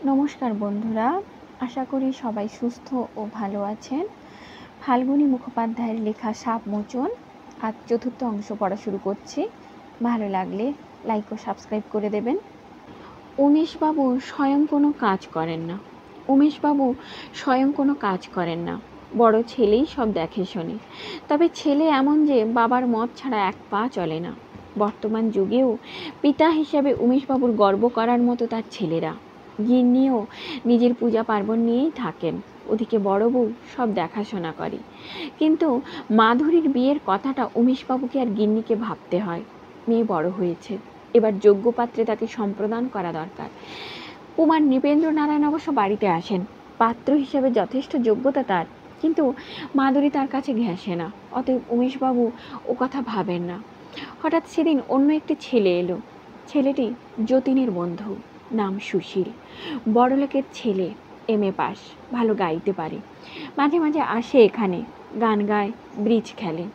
নমস্কার বন্ধুরা, আশা করি সবাই সুস্থ ও ভালো আছেন। ফাল্গুনী মুখোপাধ্যায়ের লেখা সাপমোচন আজ চতুর্থ অংশ পড়া শুরু করছি। ভালো লাগলে লাইক ও সাবস্ক্রাইব করে দেবেন। উমেশবাবু স্বয়ং কোনো কাজ করেন না। উমেশবাবু স্বয়ং কোনো কাজ করেন না, বড় ছেলেই সব দেখে শোনে। তবে ছেলে এমন যে বাবার মত ছাড়া এক পা চলে না। বর্তমান যুগেও পিতা হিসাবে উমেশবাবুর গর্ব করার মতো তার ছেলেরা। গিন্নিও নিজের পূজা পার্বণ নিয়েই থাকেন, ওদিকে বড় বউ সব দেখাশোনা করে। কিন্তু মাধুরীর বিয়ের কথাটা উমেশবাবুকে আর গিন্নিকে ভাবতে হয়। মেয়ে বড় হয়েছে, এবার যোগ্য পাত্রে তাকে সম্প্রদান করা দরকার। কুমার নৃপেন্দ্র নারায়ণ অবশ্য বাড়িতে আসেন, পাত্র হিসাবে যথেষ্ট যোগ্যতা তার, কিন্তু মাধুরী তার কাছে ঘেঁষে না। অতএব উমেশবাবু ও কথা ভাবেন না। হঠাৎ সেদিন অন্য একটি ছেলে এলো। ছেলেটি যতীনের বন্ধু, নাম সুশীল। বড়লোকের ছেলে, MA পাস, ভালো গাইতে পারে। মাঝে মাঝে আসে এখানে, গান গায়, ব্রিজ খেলে।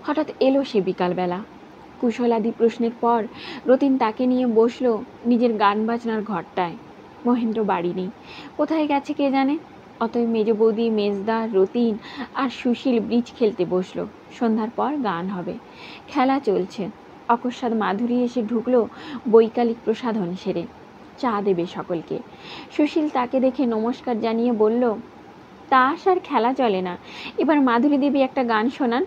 হঠাৎ এলো সে বিকালবেলা। কুশলাদি প্রশ্নের পর রতিন তাকে নিয়ে বসলো নিজের গান বাজনার ঘরটায়। মহেন্দ্র বাড়ি নেই, কোথায় গেছে কে জানে। অতএব মেজ বৌদি, মেজদা, রতিন আর সুশীল ব্রিজ খেলতে বসলো। সন্ধ্যার পর গান হবে, খেলা চলছে। অকস্মাৎ মাধুরী এসে ঢুকলো বৈকালিক প্রসাধন সেরে। চা দেবে সকলকে। সুশীল তাকে দেখে নমস্কার জানিয়ে বলল, তাস আর খেলা চলে না, এবার মাধুরী দেবী একটা গান শোনান।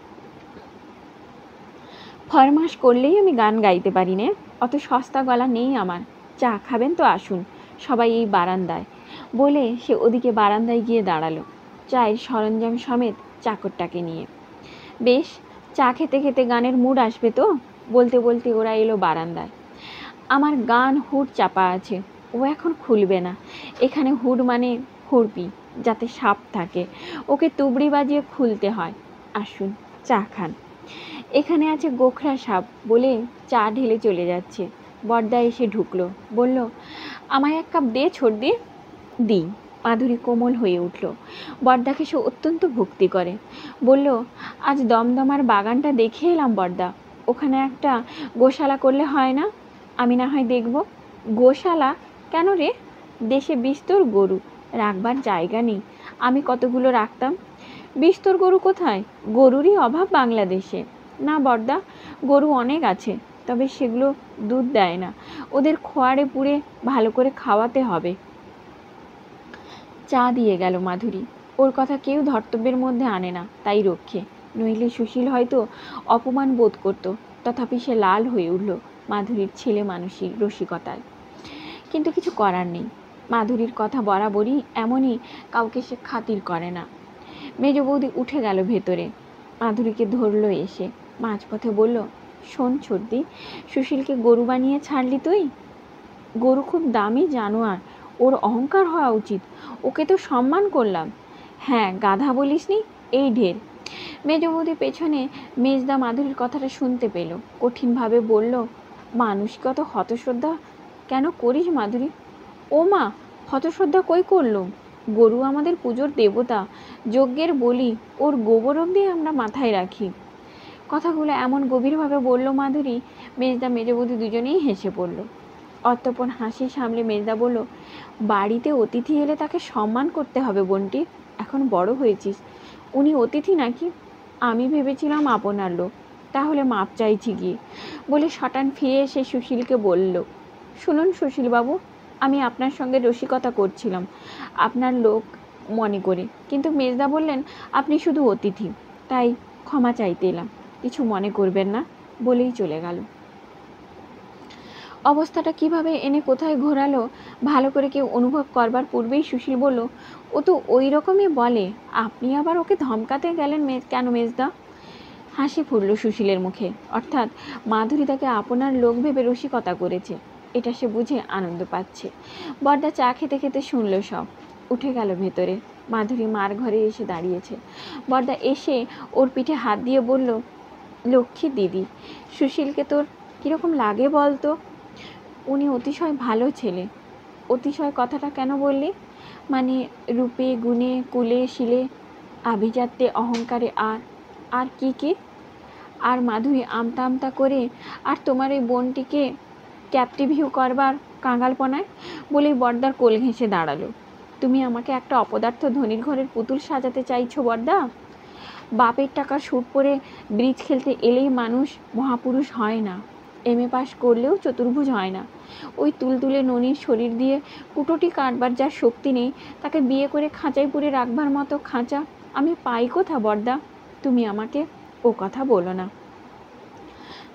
ফরমাস করলেই আমি গান গাইতে পারি নে, অত সস্তা গলা নেই আমার। চা খাবেন তো আসুন, সবাই এই বারান্দায়। বলে সে ওদিকে বারান্দায় গিয়ে দাঁড়ালো, চায়ের সরঞ্জাম সমেত চাকরটাকে নিয়ে। বেশ, চা খেতে খেতে গানের মুড আসবে তো। বলতে বলতে ওরা এলো বারান্দায়। আমার গান হুড চাপা আছে, ও এখন খুলবে না। এখানে হুড মানে খুরপি, যাতে সাপ থাকে, ওকে তুবড়ি বাজিয়ে খুলতে হয়। আসুন চা খান। এখানে আছে গোখরা সাপ, বলে চা ঢেলে চলে যাচ্ছে। বড়দা এসে ঢুকলো, বলল, আমায় এক কাপ দে ছোটদি। দিই। মাধুরী কোমল হয়ে উঠল। বড়দাকে সে অত্যন্ত ভক্তি করে। বলল, আজ দমদমার বাগানটা দেখে এলাম বড়দা, ওখানে একটা গোশালা করলে হয় না? আমি না হয় দেখব। গোশালা কেন রে? দেশে বিস্তর গরু, রাখবার জায়গা নেই। আমি কতগুলো রাখতাম। বিস্তর গরু কোথায়? গরুরই অভাব বাংলাদেশে। না বড়দা, গরু অনেক আছে, তবে সেগুলো দুধ দেয় না। ওদের খোয়ারে পুড়ে ভালো করে খাওয়াতে হবে। চা দিয়ে গেল মাধুরী। ওর কথা কেউ ধর্তব্যের মধ্যে আনে না, তাই রক্ষে। নইলে সুশীল হয়তো অপমান বোধ করত। তথাপি সে লাল হয়ে উঠল মাধুরীর ছেলে মানুষের রসিকতায়। কিন্তু কিছু করার নেই। মাধুরীর কথা বরাবরই এমনই, কাউকে সে খাতির করে না। মেজ বৌদি উঠে গেল ভেতরে। মাধুরীকে ধরলো এসে, মাঝপথে বলল, শোন ছোটদি, সুশীলকে গরু বানিয়ে ছাড়লি তুই? গরু খুব দামি জানোয়ার, ওর অহংকার হওয়া উচিত। ওকে তো সম্মান করলাম। হ্যাঁ, গাধা বলিসনি, এই ঢের। মেজ বৌদি পেছনে মেজদা মাধুরীর কথাটা শুনতে পেল, কঠিনভাবে বলল, মানুষকে অত হতশ্রদ্ধা কেন করিস মাধুরী? ও মা, হতশ্রদ্ধা কই করলুম? গরু আমাদের পুজোর দেবতা, যজ্ঞের বলি, ওর গোবর অবধি আমরা মাথায় রাখি। কথাগুলো এমন গভীরভাবে বলল মাধুরী, মেজদা মেজ বৌদি দুজনেই হেসে পড়ল। অতঃপর হাসি সামলে মেজদা বলল, বাড়িতে অতিথি এলে তাকে সম্মান করতে হবে বোনটি, এখন বড় হয়েছিস। উনি অতিথি নাকি? আমি ভেবেছিলাম আপনার লোক, তাহলে মাপ চাইছি গিয়ে। বলে শটান ফিরে এসে সুশীলকে বলল, শুনুন সুশীলবাবু, আমি আপনার সঙ্গে রসিকতা করছিলাম আপনার লোক মনে করে, কিন্তু মেজদা বললেন আপনি শুধু অতিথি, তাই ক্ষমা চাইতে এলাম, কিছু মনে করবেন না। বলেই চলে গেল। অবস্থাটা কিভাবে এনে কোথায় ঘোরালো ভালো করে কেউ অনুভব করবার পূর্বেই সুশীল বলল, ও তো ওই রকমই বলে, আপনি আবার ওকে ধমকাতে গেলেন কেন মেজদা? হাসি ফুটল সুশীলের মুখে। অর্থাৎ মাধুরী তাকে আপনার লোক ভেবে রসিকতা করেছে, এটা সে বুঝে আনন্দ পাচ্ছে। বড়দা চা খেতে খেতে শুনল সব, উঠে গেল ভেতরে। মাধুরী মার ঘরে এসে দাঁড়িয়েছে। বড়দা এসে ওর পিঠে হাত দিয়ে বলল, লক্ষ্মী দিদি, সুশীলকে তোর কীরকম লাগে বলতো? উনি অতিশয় ভালো ছেলে। অতিশয় কথাটা কেন বললি? মানে রূপে গুণে কুলে শিলে আভিজাত্যে অহংকারে আর কি কি? আর মাধুরী আমতা আমতা করে, আর তোমার ওই বোনটিকে ক্যাপটিভ ভিউ করবার কাঙালপনায় বলেই বর্দার কোল ঘেঁষে দাঁড়ালো। তুমি আমাকে একটা অপদার্থ ধনির ঘরের পুতুল সাজাতে চাইছো বর্দা? বাপের টাকার সুট পরে ব্রিজ খেলতে এলেই মানুষ মহাপুরুষ হয় না, এমএ পাস করলেও চতুর্ভুজ হয় না। ওই তুলতুলে ননির শরীর দিয়ে কুটোটি কাটবার যার শক্তি নেই, তাকে বিয়ে করে খাঁচায় পুরে রাখবার মতো খাঁচা আমি পাই কোথা বর্দা? তুমি আমাকে ও কথা বলো না।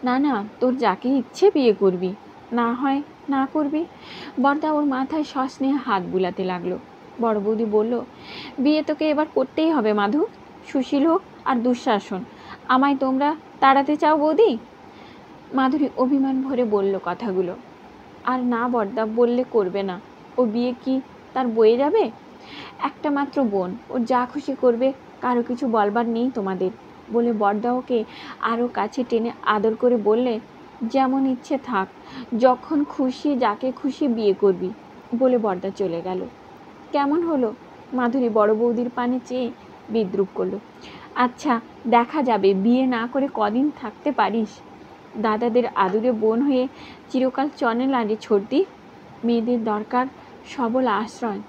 না না, তোর যাকে ইচ্ছে বিয়ে করবি, না হয় না করবি। বর্দা ওর মাথায় সস্নেহে হাত বুলাতে লাগলো। বড় বৌদি বলল, বিয়ে তোকে এবার করতেই হবে মাধু, সুশীল হোক আর দুঃশাসন। আমায় তোমরা তাড়াতে চাও বৌদি? মাধুরী অভিমান ভরে বলল কথাগুলো। আর না বর্দা, বললে করবে না। ও বিয়ে কি তার বয়ে যাবে? একটা মাত্র বোন, ওর যা খুশি করবে, কারো কিছু বলবার নেই তোমাদের। বলে বর্দা ওকে আরও কাছে টেনে আদর করে বললে, যেমন ইচ্ছে থাক, যখন খুশি যাকে খুশি বিয়ে করবি। বলে বর্দা চলে গেল। কেমন হলো? মাধুরী বড় বৌদির পানে চেয়ে বিদ্রূপ করলো। আচ্ছা, দেখা যাবে বিয়ে না করে কদিন থাকতে পারিস। দাদাদের আদুরে বোন হয়ে চিরকাল চনে লাগে ছোটদি। মেয়েদের দরকার সবল আশ্রয়,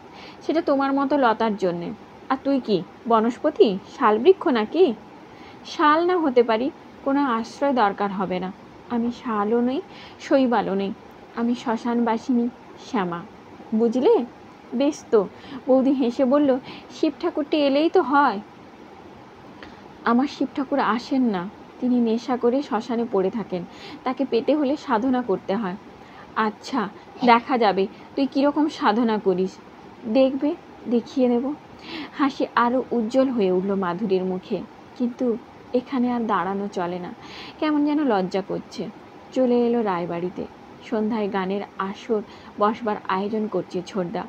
সেটা তোমার মতো লতার জন্যে। আর তুই কি বনস্পতি, শালবৃক্ষ নাকি? শাল না হতে পারি, কোনো আশ্রয় দরকার হবে না। আমি শালও নই, শৈবালও নেই, আমি শ্মশানবাসিনী শ্যামা, বুঝলে? বেশ তো। বৌদি হেসে বলল, শিব ঠাকুরটি এলেই তো হয়। আমার শিব ঠাকুর আসেন না, তিনি নেশা করে শ্মশানে পড়ে থাকেন, তাকে পেতে হলে সাধনা করতে হয়। আচ্ছা, দেখা যাবে তুই কীরকম সাধনা করিস, দেখবে, দেখিয়ে দেব। হাসি আরও উজ্জ্বল হয়ে উঠল মাধুরীর মুখে, কিন্তু এখানে আর দাঁড়ানো চলে না, কেমন যেন লজ্জা করছে। চলে এলো রায়বাড়িতে। সন্ধ্যায় গানের আসর বসবার আয়োজন করছে ছোটদা।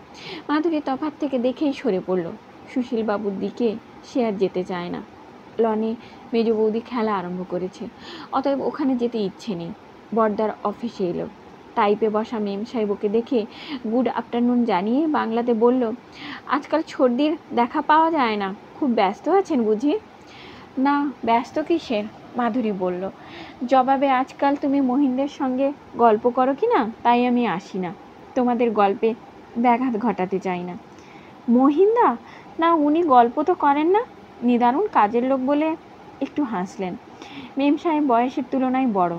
মাধুরী তফাৎ থেকে দেখেই সরে পড়ল। সুশীলবাবুর দিকে সে আর যেতে চায় না। লনে মেজ বৌদি খেলা আরম্ভ করেছে, অতএব ওখানে যেতে ইচ্ছে নেই। বর্দার অফিসে এলো। টাইপে বসা মেম সাহেব ওকে দেখে গুড আফটারনুন জানিয়ে বাংলাতে বলল, আজকাল ছোটদির দেখা পাওয়া যায় না, খুব ব্যস্ত আছেন বুঝি? না, ব্যস্ত কিসের? মাধুরী বলল। জবাবে, আজকাল তুমি মহিনদের সঙ্গে গল্প করো কি না, তাই আমি আসি না। তোমাদের গল্পে ব্যাঘাত ঘটাতে চাই না। মহিনদা? না, উনি গল্প তো করেন না, নিদারুণ কাজের লোক বলে একটু হাসলেন। মেম সাহেব বয়সের তুলনায় বড়।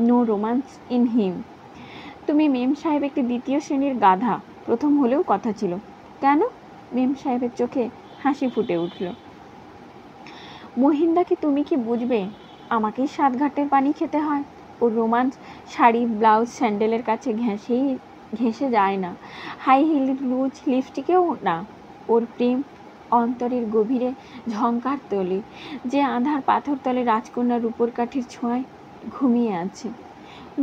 No romance in him. তুমি মেম সাহেব একটি দ্বিতীয় শ্রেণীর গাধা, প্রথম হলেও কথা ছিল। কেন? মেম সাহেবের চোখে হাসি ফুটে উঠল। মহিনদাকে তুমি কি বুঝবে? আমাকেই 7 ঘাটের পানি খেতে হয়। ওর রোমান্স শাড়ি, ব্লাউজ, স্যান্ডেলের কাছে ঘেঁষে যায় না, হাই হিল, লুজ লিপস্টিকেও না। ওর প্রেম অন্তরের গভীরে ঝংকার তোলে, যে আধার পাথর তলে রাজকন্যার রূপোর কাঠির ছোঁয়ায় ঘুমিয়ে আছে।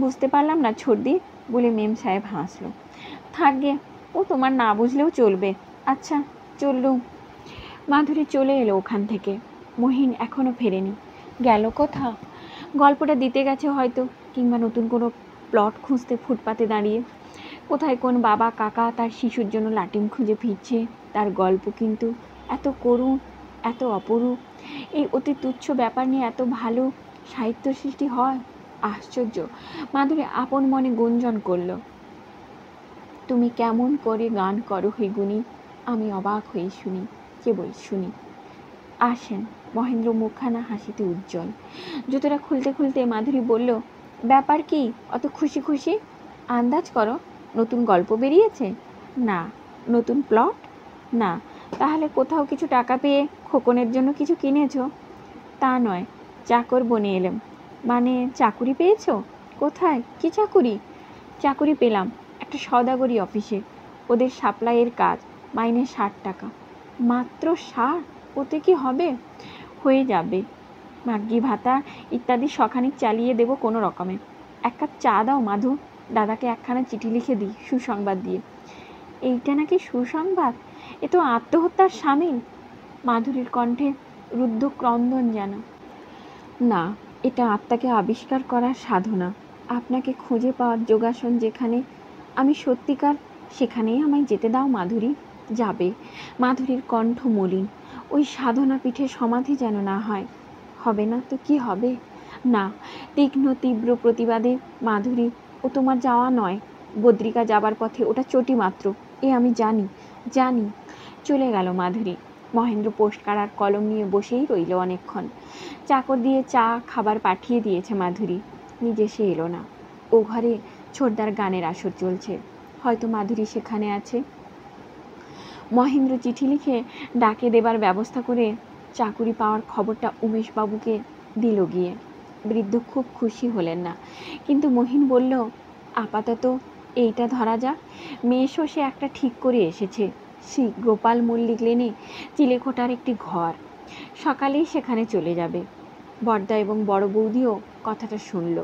বুঝতে পারলাম না ছোটদি, বলে মেম সাহেব হাসলো। থাকগে, ও তোমার না বুঝলেও চলবে। আচ্ছা, চললুম। মাধুরী চলে এলো ওখান থেকে। মহিন এখনও ফেরেনি। গেল কোথা? গল্পটা দিতে গেছে হয়তো, কিংবা নতুন কোনো প্লট খুঁজতে ফুটপাতে দাঁড়িয়ে। কোথায় কোন বাবা কাকা তার শিশুর জন্য লাটিম খুঁজে ফিরছে। তার গল্প কিন্তু এত করুণ, এত অপরূপ। এই অতি তুচ্ছ ব্যাপার নিয়ে এত ভালো সাহিত্য সৃষ্টি হয়, আশ্চর্য। মাধুরী আপন মনে গুঞ্জন করল, তুমি কেমন করে গান করো হে গুণী, আমি অবাক হয়ে শুনি, কেবল শুনি। আসেন। মহেন্দ্র মুখখানা হাসিতে উজ্জ্বল। জুতোটা খুলতে খুলতে মাধুরী বলল, ব্যাপার কি অত খুশি খুশি? আন্দাজ করো, নতুন গল্প বেরিয়েছে? না। নতুন প্লট? না। তাহলে কোথাও কিছু টাকা পেয়ে খোকনের জন্য কিছু কিনেছো? তা নয়, চাকর বনে এলাম। মানে চাকুরি পেয়েছো? কোথায়? কি চাকুরি? চাকুরি পেলাম একটা সওদাগরি অফিসে, ওদের সাপ্লাইয়ের কাজ, মাইনে 60 টাকা। মাত্র 60? ওতে কি হবে? হয়ে যাবে, মাগ্গি ভাতা ইত্যাদি শখানিক চালিয়ে দেব কোনো রকমে। 1 কাপ চা দাও মাধু, দাদাকে একখানা চিঠি লিখে দিই সুসংবাদ দিয়ে। এইটা নাকি সুসংবাদ? এ তো আত্মহত্যার সামিল। মাধুরীর কণ্ঠে রুদ্ধ ক্রন্দন যেন। না, এটা আত্মাকে আবিষ্কার করার সাধনা। আপনাকে খুঁজে পাওয়ার যোগাসন যেখানে, আমি সত্যিকার, সেখানেই আমায় যেতে দাও মাধুরী। যাবে। মাধুরীর কণ্ঠ মলিন। ওই সাধনা পিঠে সমাধি যেন না হয়। হবে না তো কি হবে? না। তীক্ষ্ণ তীব্র প্রতিবাদে মাধুরী ও তোমার যাওয়া নয়, বদ্রিকা যাবার পথে, ওটা চটি মাত্র, এ আমি জানি জানি। চলে গেল মাধুরী। মহেন্দ্র পোস্ট কার্ড কলম নিয়ে বসেই রইল অনেকক্ষণ। চাকর দিয়ে চা খাবার পাঠিয়ে দিয়েছে মাধুরী, নিজে সে এলো না। ও ঘরে ছোটদার গানের আসর চলছে, হয়তো মাধুরী সেখানে আছে। মহেন্দ্র চিঠি লিখে ডাকে দেবার ব্যবস্থা করে চাকুরি পাওয়ার খবরটা উমেশবাবুকে দিল গিয়ে। বৃদ্ধ খুব খুশি হলেন না, কিন্তু মহিন বলল, আপাতত এইটা ধরা যাক, মেয়েশো সে একটা ঠিক করে এসেছে, শ্রী গোপাল মল্লিক লেনে চিলেকোঠার একটি ঘর, সকালেই সেখানে চলে যাবে। বড়দা এবং বড় বৌদিও কথাটা শুনল।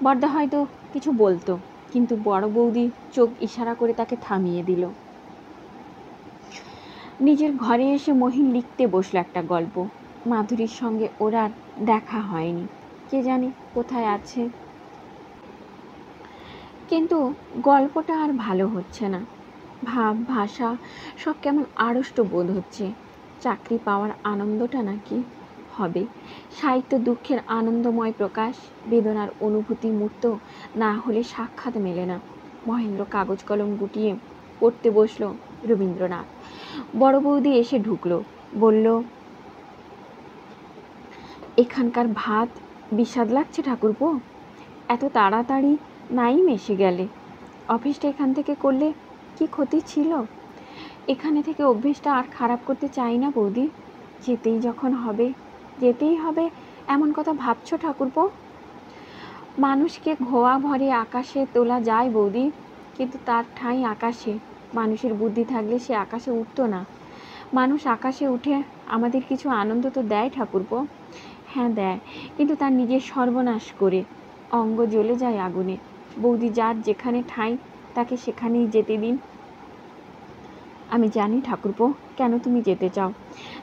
বড়দা হয়তো কিছু বলতো, কিন্তু বড় বৌদি চোখ ইশারা করে তাকে থামিয়ে দিল। নিজের ঘরে এসে মহিন লিখতে বসলো একটা গল্প। মাধুরীর সঙ্গে ওর আর দেখা হয়নি, কে জানে কোথায় আছে। কিন্তু গল্পটা আর ভালো হচ্ছে না, ভাব ভাষা সব কেমন আড়ষ্ট বোধ হচ্ছে। চাকরি পাওয়ার আনন্দটা নাকি হবে সাহিত্য দুঃখের আনন্দময় প্রকাশ, বেদনার অনুভূতি মূর্ত না হলে সাক্ষাৎ মেলে না। মহেন্দ্র কাগজ কলম গুটিয়ে পড়তে বসলো রবীন্দ্রনাথ। বড় বৌদি এসে ঢুকলো, বলল, এখানকার ভাত বিস্বাদ লাগছে ঠাকুরপো, এত তাড়াতাড়ি নাই এসে গেলে। অফিসটা এখান থেকে করলে কি ক্ষতি ছিল? এখানে থেকে অভ্যেসটা আর খারাপ করতে চাই না বৌদি, যেতেই যখন হবে যেতেই হবে এমন কথা ভাবছো ঠাকুরপো? মানুষকে ঘোয়া ভরে আকাশে তোলা যায় বৌদি, কিন্তু তার ঠাঁই আকাশে। মানুষের বুদ্ধি থাকলে সে আকাশে উঠতো না। মানুষ আকাশে উঠে আমাদের কিছু আনন্দ তো দেয় ঠাকুরপো। হ্যাঁ দেয়, কিন্তু তার নিজের সর্বনাশ করে, অঙ্গ জ্বলে যায় আগুনে। বৌদি, যার যেখানে ঠাঁই তাকে সেখানেই যেতে দিন। আমি জানি ঠাকুরপো কেন তুমি যেতে চাও,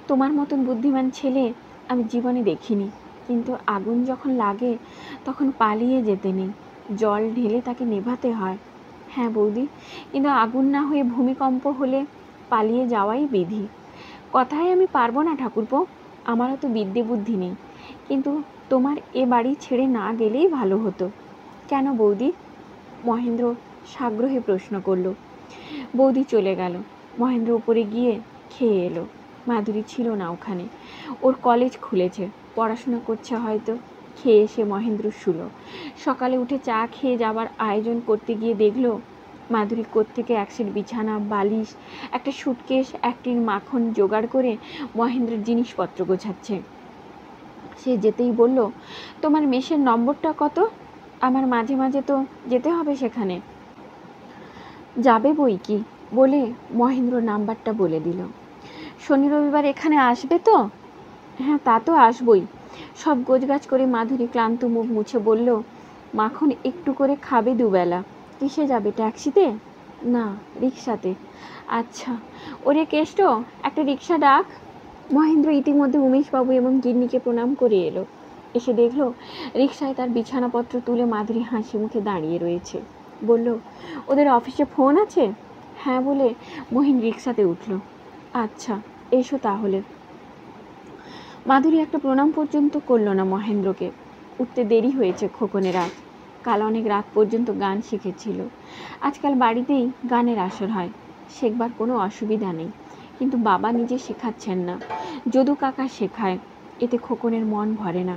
তোমার মতন বুদ্ধিমান ছেলে আমি জীবনে দেখিনি, কিন্তু আগুন যখন লাগে তখন পালিয়ে যেতে নেই, জল ঢেলে তাকে নেভাতে হয়। হ্যাঁ বৌদি, কিন্তু আগুন না হয়ে ভূমিকম্প হলে পালিয়ে যাওয়াই বিধি। কথায় আমি পারবো না ঠাকুরপো, আমারও তো বিদ্যে বুদ্ধি নেই, কিন্তু তোমার এ বাড়ি ছেড়ে না গেলেই ভালো হতো। কেন বৌদি? মহেন্দ্র সাগ্রহে প্রশ্ন করল। বৌদি চলে গেল। মহেন্দ্র উপরে গিয়ে খেয়ে এলো। মাধুরী ছিল না ওখানে, ওর কলেজ খুলেছে, পড়াশোনা করছে হয়তো। খেয়ে এসে মহেন্দ্র শুলো। সকালে উঠে চা খেয়ে যাবার আয়োজন করতে গিয়ে দেখলো মাধুরী কোত্থেকে এক সেট বিছানা, বালিশ, একটা সুটকেস, একটির মাখন জোগাড় করে মহেন্দ্রের জিনিসপত্র গোছাচ্ছে। সে যেতেই বলল, তোমার মেসের নম্বরটা কত? আমার মাঝে মাঝে তো যেতে হবে সেখানে। যাবে বই কি বলে মহেন্দ্র নাম্বারটা বলে দিল। শনি রবিবার এখানে আসবে তো? হ্যাঁ, তা তো আসবই। সব গোছগাছ করে মাধুরী ক্লান্ত মুখ মুছে বলল, মাখন একটু করে খাবে দুবেলা। কিসে যাবে, ট্যাক্সিতে? না, রিক্সাতে। আচ্ছা, ওরে কেষ্ট, একটা রিক্সা ডাক। মহেন্দ্র ইতিমধ্যে উমেশবাবু এবং গিন্নিকে প্রণাম করে এলো। এসে দেখলো রিক্সায় তার বিছানাপত্র তুলে মাধুরী হাসি মুখে দাঁড়িয়ে রয়েছে। বলল, ওদের অফিসে ফোন আছে? হ্যাঁ বলে মহিন রিক্সাতে উঠল। আচ্ছা, এসো তাহলে। মাধুরী একটা প্রণাম পর্যন্ত করলো না মহেন্দ্রকে। উঠতে দেরি হয়েছে খোকনের রাত, কাল অনেক রাত পর্যন্ত গান শিখেছিল। আজকাল বাড়িতেই গানের আসর হয়, শেখবার কোনো অসুবিধা নেই, কিন্তু বাবা নিজে শেখাচ্ছেন না, যদু কাকা শেখায়। এতে খোকনের মন ভরে না।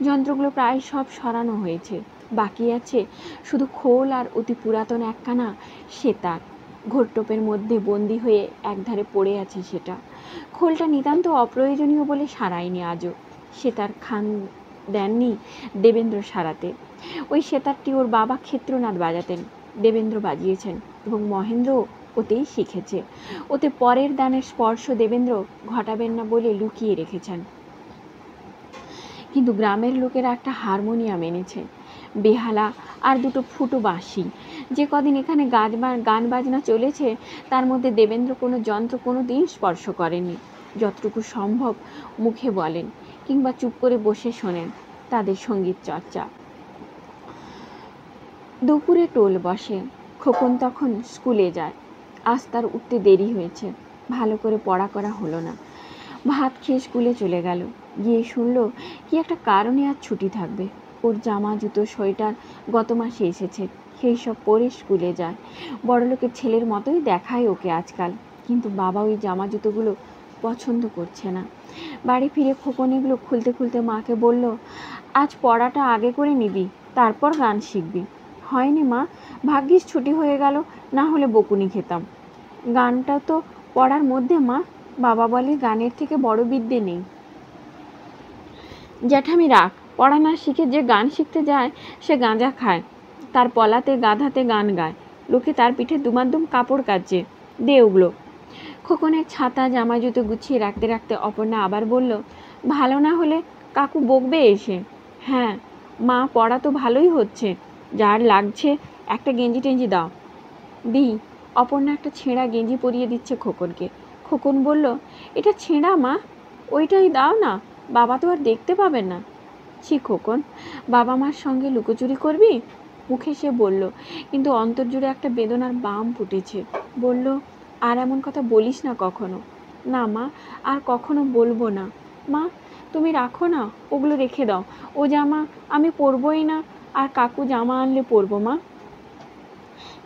যন্ত্রগুলো প্রায় সব সরানো হয়েছে, বাকি আছে শুধু খোল আর অতি পুরাতন একখানা সেতার। ঘোরটোপের মধ্যে বন্দি হয়ে একধারে পড়ে আছে সেটা। খোলটা নিতান্ত অপ্রয়োজনীয় বলে সারায়নি আজও। সেতার খান দেননি দেবেন্দ্র সারাতে। ওই সেতারটি ওর বাবা ক্ষেত্রনাথ বাজাতেন, দেবেন্দ্র বাজিয়েছেন এবং মহেন্দ্র ওতেই শিখেছে। ওতে পরের দানের স্পর্শ দেবেন্দ্র ঘটাবেন না বলে লুকিয়ে রেখেছেন। কিন্তু গ্রামের লোকেরা একটা হারমোনিয়াম এনেছে, বেহালা আর দুটো ফুটো বাঁশি। যে কদিন এখানে গান বাজনা চলেছে তার মধ্যে দেবেন্দ্র কোনো যন্ত্র কোনো দিন স্পর্শ করেননি। যতটুকু সম্ভব মুখে বলেন কিংবা চুপ করে বসে শোনেন তাদের সঙ্গীত চর্চা। দুপুরে টোল বসে। খোকন তখন স্কুলে যায়। আজ তার উঠতে দেরি হয়েছে, ভালো করে পড়া করা হলো না। ভাত খেয়ে স্কুলে চলে গেল। গিয়ে শুনল কি একটা কারণে আজ ছুটি থাকবে। ওর জামা জুতো সোয়েটার গত মাসে এসেছে, সেই সব পরে স্কুলে যায়। বড়লোকের ছেলের মতোই দেখায় ওকে আজকাল, কিন্তু বাবা ওই জামা জুতোগুলো পছন্দ করছে না। বাড়ি ফিরে খোকন এগুলো খুলতে খুলতে মাকে বলল, আজ পড়াটা আগে করে নিবি, তারপর গান শিখবি। হয়নি মা, ভাগ্যিস ছুটি হয়ে গেল, না হলে বকুনি খেতাম। গানটা তো পড়ার মধ্যে মা, বাবা বলে গানের থেকে বড় বিদ্যে নেই। জ্যাঠামি রাখ, পড়া না শিখে যে গান শিখতে যায় সে গাঁজা খায়, তার পলাতে গাধাতে গান গায়, লোকে তার পিঠে দুমাদুম কাপড় কাচ্ছে, দে ওগুলো। খোকনের ছাতা জামা জুতো গুছিয়ে রাখতে রাখতে অপর্ণা আবার বলল, ভালো না হলে কাকু বকবে এসে। হ্যাঁ মা, পড়া তো ভালোই হচ্ছে, যার লাগছে একটা গেঞ্জি টেঞ্জি দাও। দি। অপর্ণা একটা ছেঁড়া গেঞ্জি পরিয়ে দিচ্ছে খোকনকে। খোকন বলল, এটা ছেঁড়া মা, ওইটাই দাও না, বাবা তো আর দেখতে পাবেন না। ছি খোকন, বাবা মার সঙ্গে লুকোচুরি করবি? মুখে সে বলল, কিন্তু অন্তর জুড়ে একটা বেদনার বাম ফুটেছে। বলল, আর এমন কথা বলিস না কখনো। না মা, আর কখনো বলবো না। মা তুমি রাখো না, ওগুলো রেখে দাও, ও জামা আমি পরবই না, আর কাকু জামা আনলে পরবো মা।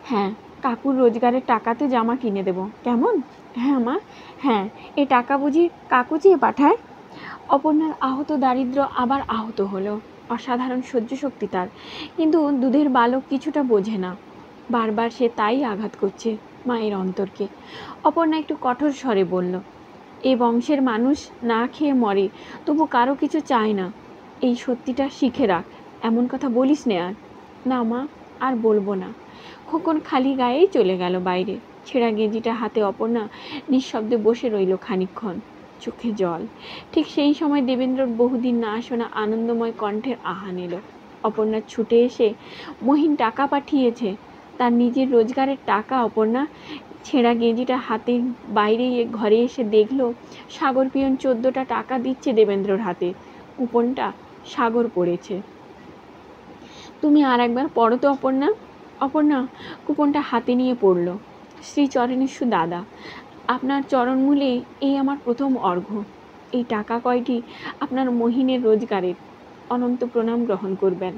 হ্যাঁ, কাকুর রোজগারের টাকাতে জামা কিনে দেব, কেমন? হ্যাঁ মা, হ্যাঁ, এ টাকা বুঝি কাকু চেয়ে পাঠায়? অপর্ণার আহত দারিদ্র্য আবার আহত হলো। অসাধারণ সহ্য শক্তি তার, কিন্তু দুধের বালক কিছুটা বোঝে না। বারবার সে তাই আঘাত করছে মায়ের অন্তরকে। অপর্ণা একটু কঠোর স্বরে বলল, এ বংশের মানুষ না খেয়ে মরে, তবু কারো কিছু চায় না, এই সত্যিটা শিখে রাখ। এমন কথা বলিস নে আর। না মা, আর বলবো না। খোকন খালি গায়েই চলে গেল বাইরে। ছেঁড়া গেঞ্জিটা হাতে অপর্ণা নিঃশব্দে বসে রইল খানিকক্ষণ, চোখে জল। ঠিক সেই সময় দেবেন্দ্রর বহুদিন না শোনা আনন্দময় কণ্ঠের আহান এলো। অপর্ণা ছুটে এসে, মহিন টাকা পাঠিয়েছে, তার নিজের রোজগারের টাকা। অপর্ণা ছেঁড়া গেঞ্জিটা হাতে বাইরে ঘরে এসে দেখলো সাগর পিয়ন 14টা টাকা দিচ্ছে দেবেন্দ্রর হাতে। কুপনটা সাগর পড়েছে। তুমি আর একবার পড়ো তো অপর্ণা। অপর্ণা কুপনটা হাতে নিয়ে পড়ল। শ্রী চরণেশ্বর দাদা, আপনার চরণমূলে এই আমার প্রথম অর্ঘ্য। এই টাকা কয়টি আপনার মহিনের রোজগারের, অনন্ত প্রণাম গ্রহণ করবেন।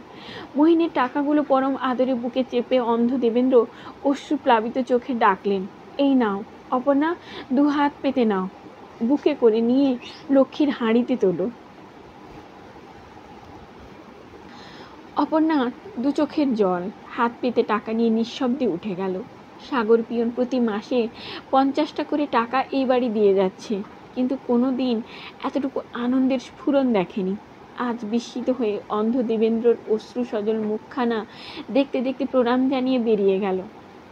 মহিনের টাকাগুলো পরম আদরে বুকে চেপে অন্ধ দেবেন্দ্র অশ্রুপ্লাবিত চোখে ডাকলেন, এই নাও অপর্ণা, 2 হাত পেতে নাও, বুকে করে নিয়ে লক্ষ্মীর হাঁড়িতে তোলো। অপর্ণা 2 চোখের জল, হাত পেতে টাকা নিয়ে নিঃশব্দে উঠে গেল। সাগর পিয়ন প্রতি মাসে 50টা করে টাকা এই বাড়ি দিয়ে যাচ্ছে, কিন্তু কোনো দিন এতটুকু আনন্দের স্ফুরণ দেখেনি। আজ বিস্মিত হয়ে অন্ধ দেবেন্দ্রর অশ্রু সজল মুখখানা দেখতে দেখতে প্রণাম জানিয়ে বেরিয়ে গেল।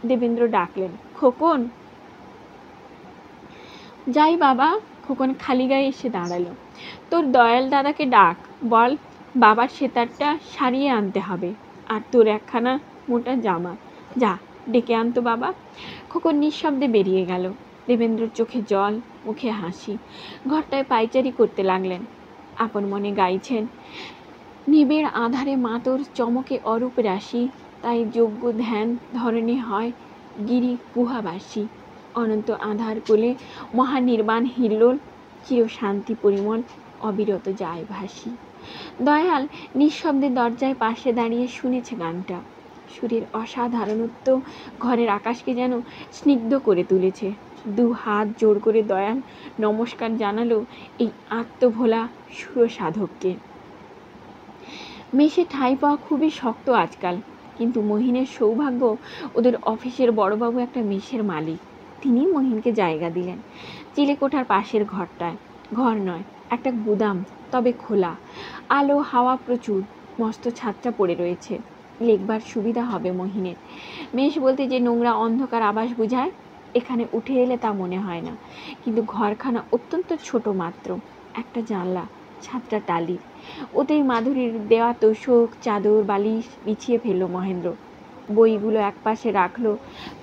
দেবেন্দ্র ডাকলেন, খোকন। যাই বাবা। খোকন খালি গায়ে এসে দাঁড়ালো। তোর দয়াল দাদাকে ডাক, বল বাবার সেতারটা সারিয়ে আনতে হবে, আর তোর একখানা মোটা জামা, যা ডেকে আনতো বাবা। খোকন নিঃশব্দে বেরিয়ে গেল। দেবেন্দ্রর চোখে জল, মুখে হাসি। ঘরটায় পায়চারি করতে লাগলেন। আপন মনে গাইছেন, নিবিড় আধারে মা তোর চমকে অরূপ রাশি, তাই যোগ্য ধ্যান ধরনে হয় গিরি গুহাবাসী। অনন্ত আধার কোলে মহানির্বাণ হিল্লোল, চির শান্তি পরিমল অবিরত যায় ভাসি। দয়াল নিঃশব্দে দরজায় পাশে দাঁড়িয়ে শুনেছে গানটা। সুরের অসাধারণত্ব ঘরের আকাশকে যেন স্নিগ্ধ করে তুলেছে। 2 হাত জোর করে দয়াল নমস্কার জানালো এই আত্মভোলা সুরসাধককে। মেসে ঠাঁই পাওয়া খুবই শক্ত আজকাল, কিন্তু মহিনের সৌভাগ্য, ওদের অফিসের বড়বাবু একটা মেসের মালিক। তিনি মহিনকে জায়গা দিলেন চিলেকোঠার পাশের ঘরটায়। ঘর নয়, একটা গুদাম, তবে খোলা, আলো হাওয়া প্রচুর। মস্ত ছাদটা পড়ে রয়েছে, লেখবার সুবিধা হবে মহিনের। মেস বলতে যে নোংরা অন্ধকার আবাস বোঝায়, এখানে উঠে এলে তা মনে হয় না। কিন্তু ঘরখানা অত্যন্ত ছোট মাত্র, একটা জানলা, ছাদটা টালির। ওতেই মাধুরীর দেওয়া তোষক চাদর বালিশ বিছিয়ে ফেলল মহেন্দ্র। বইগুলো একপাশে রাখলো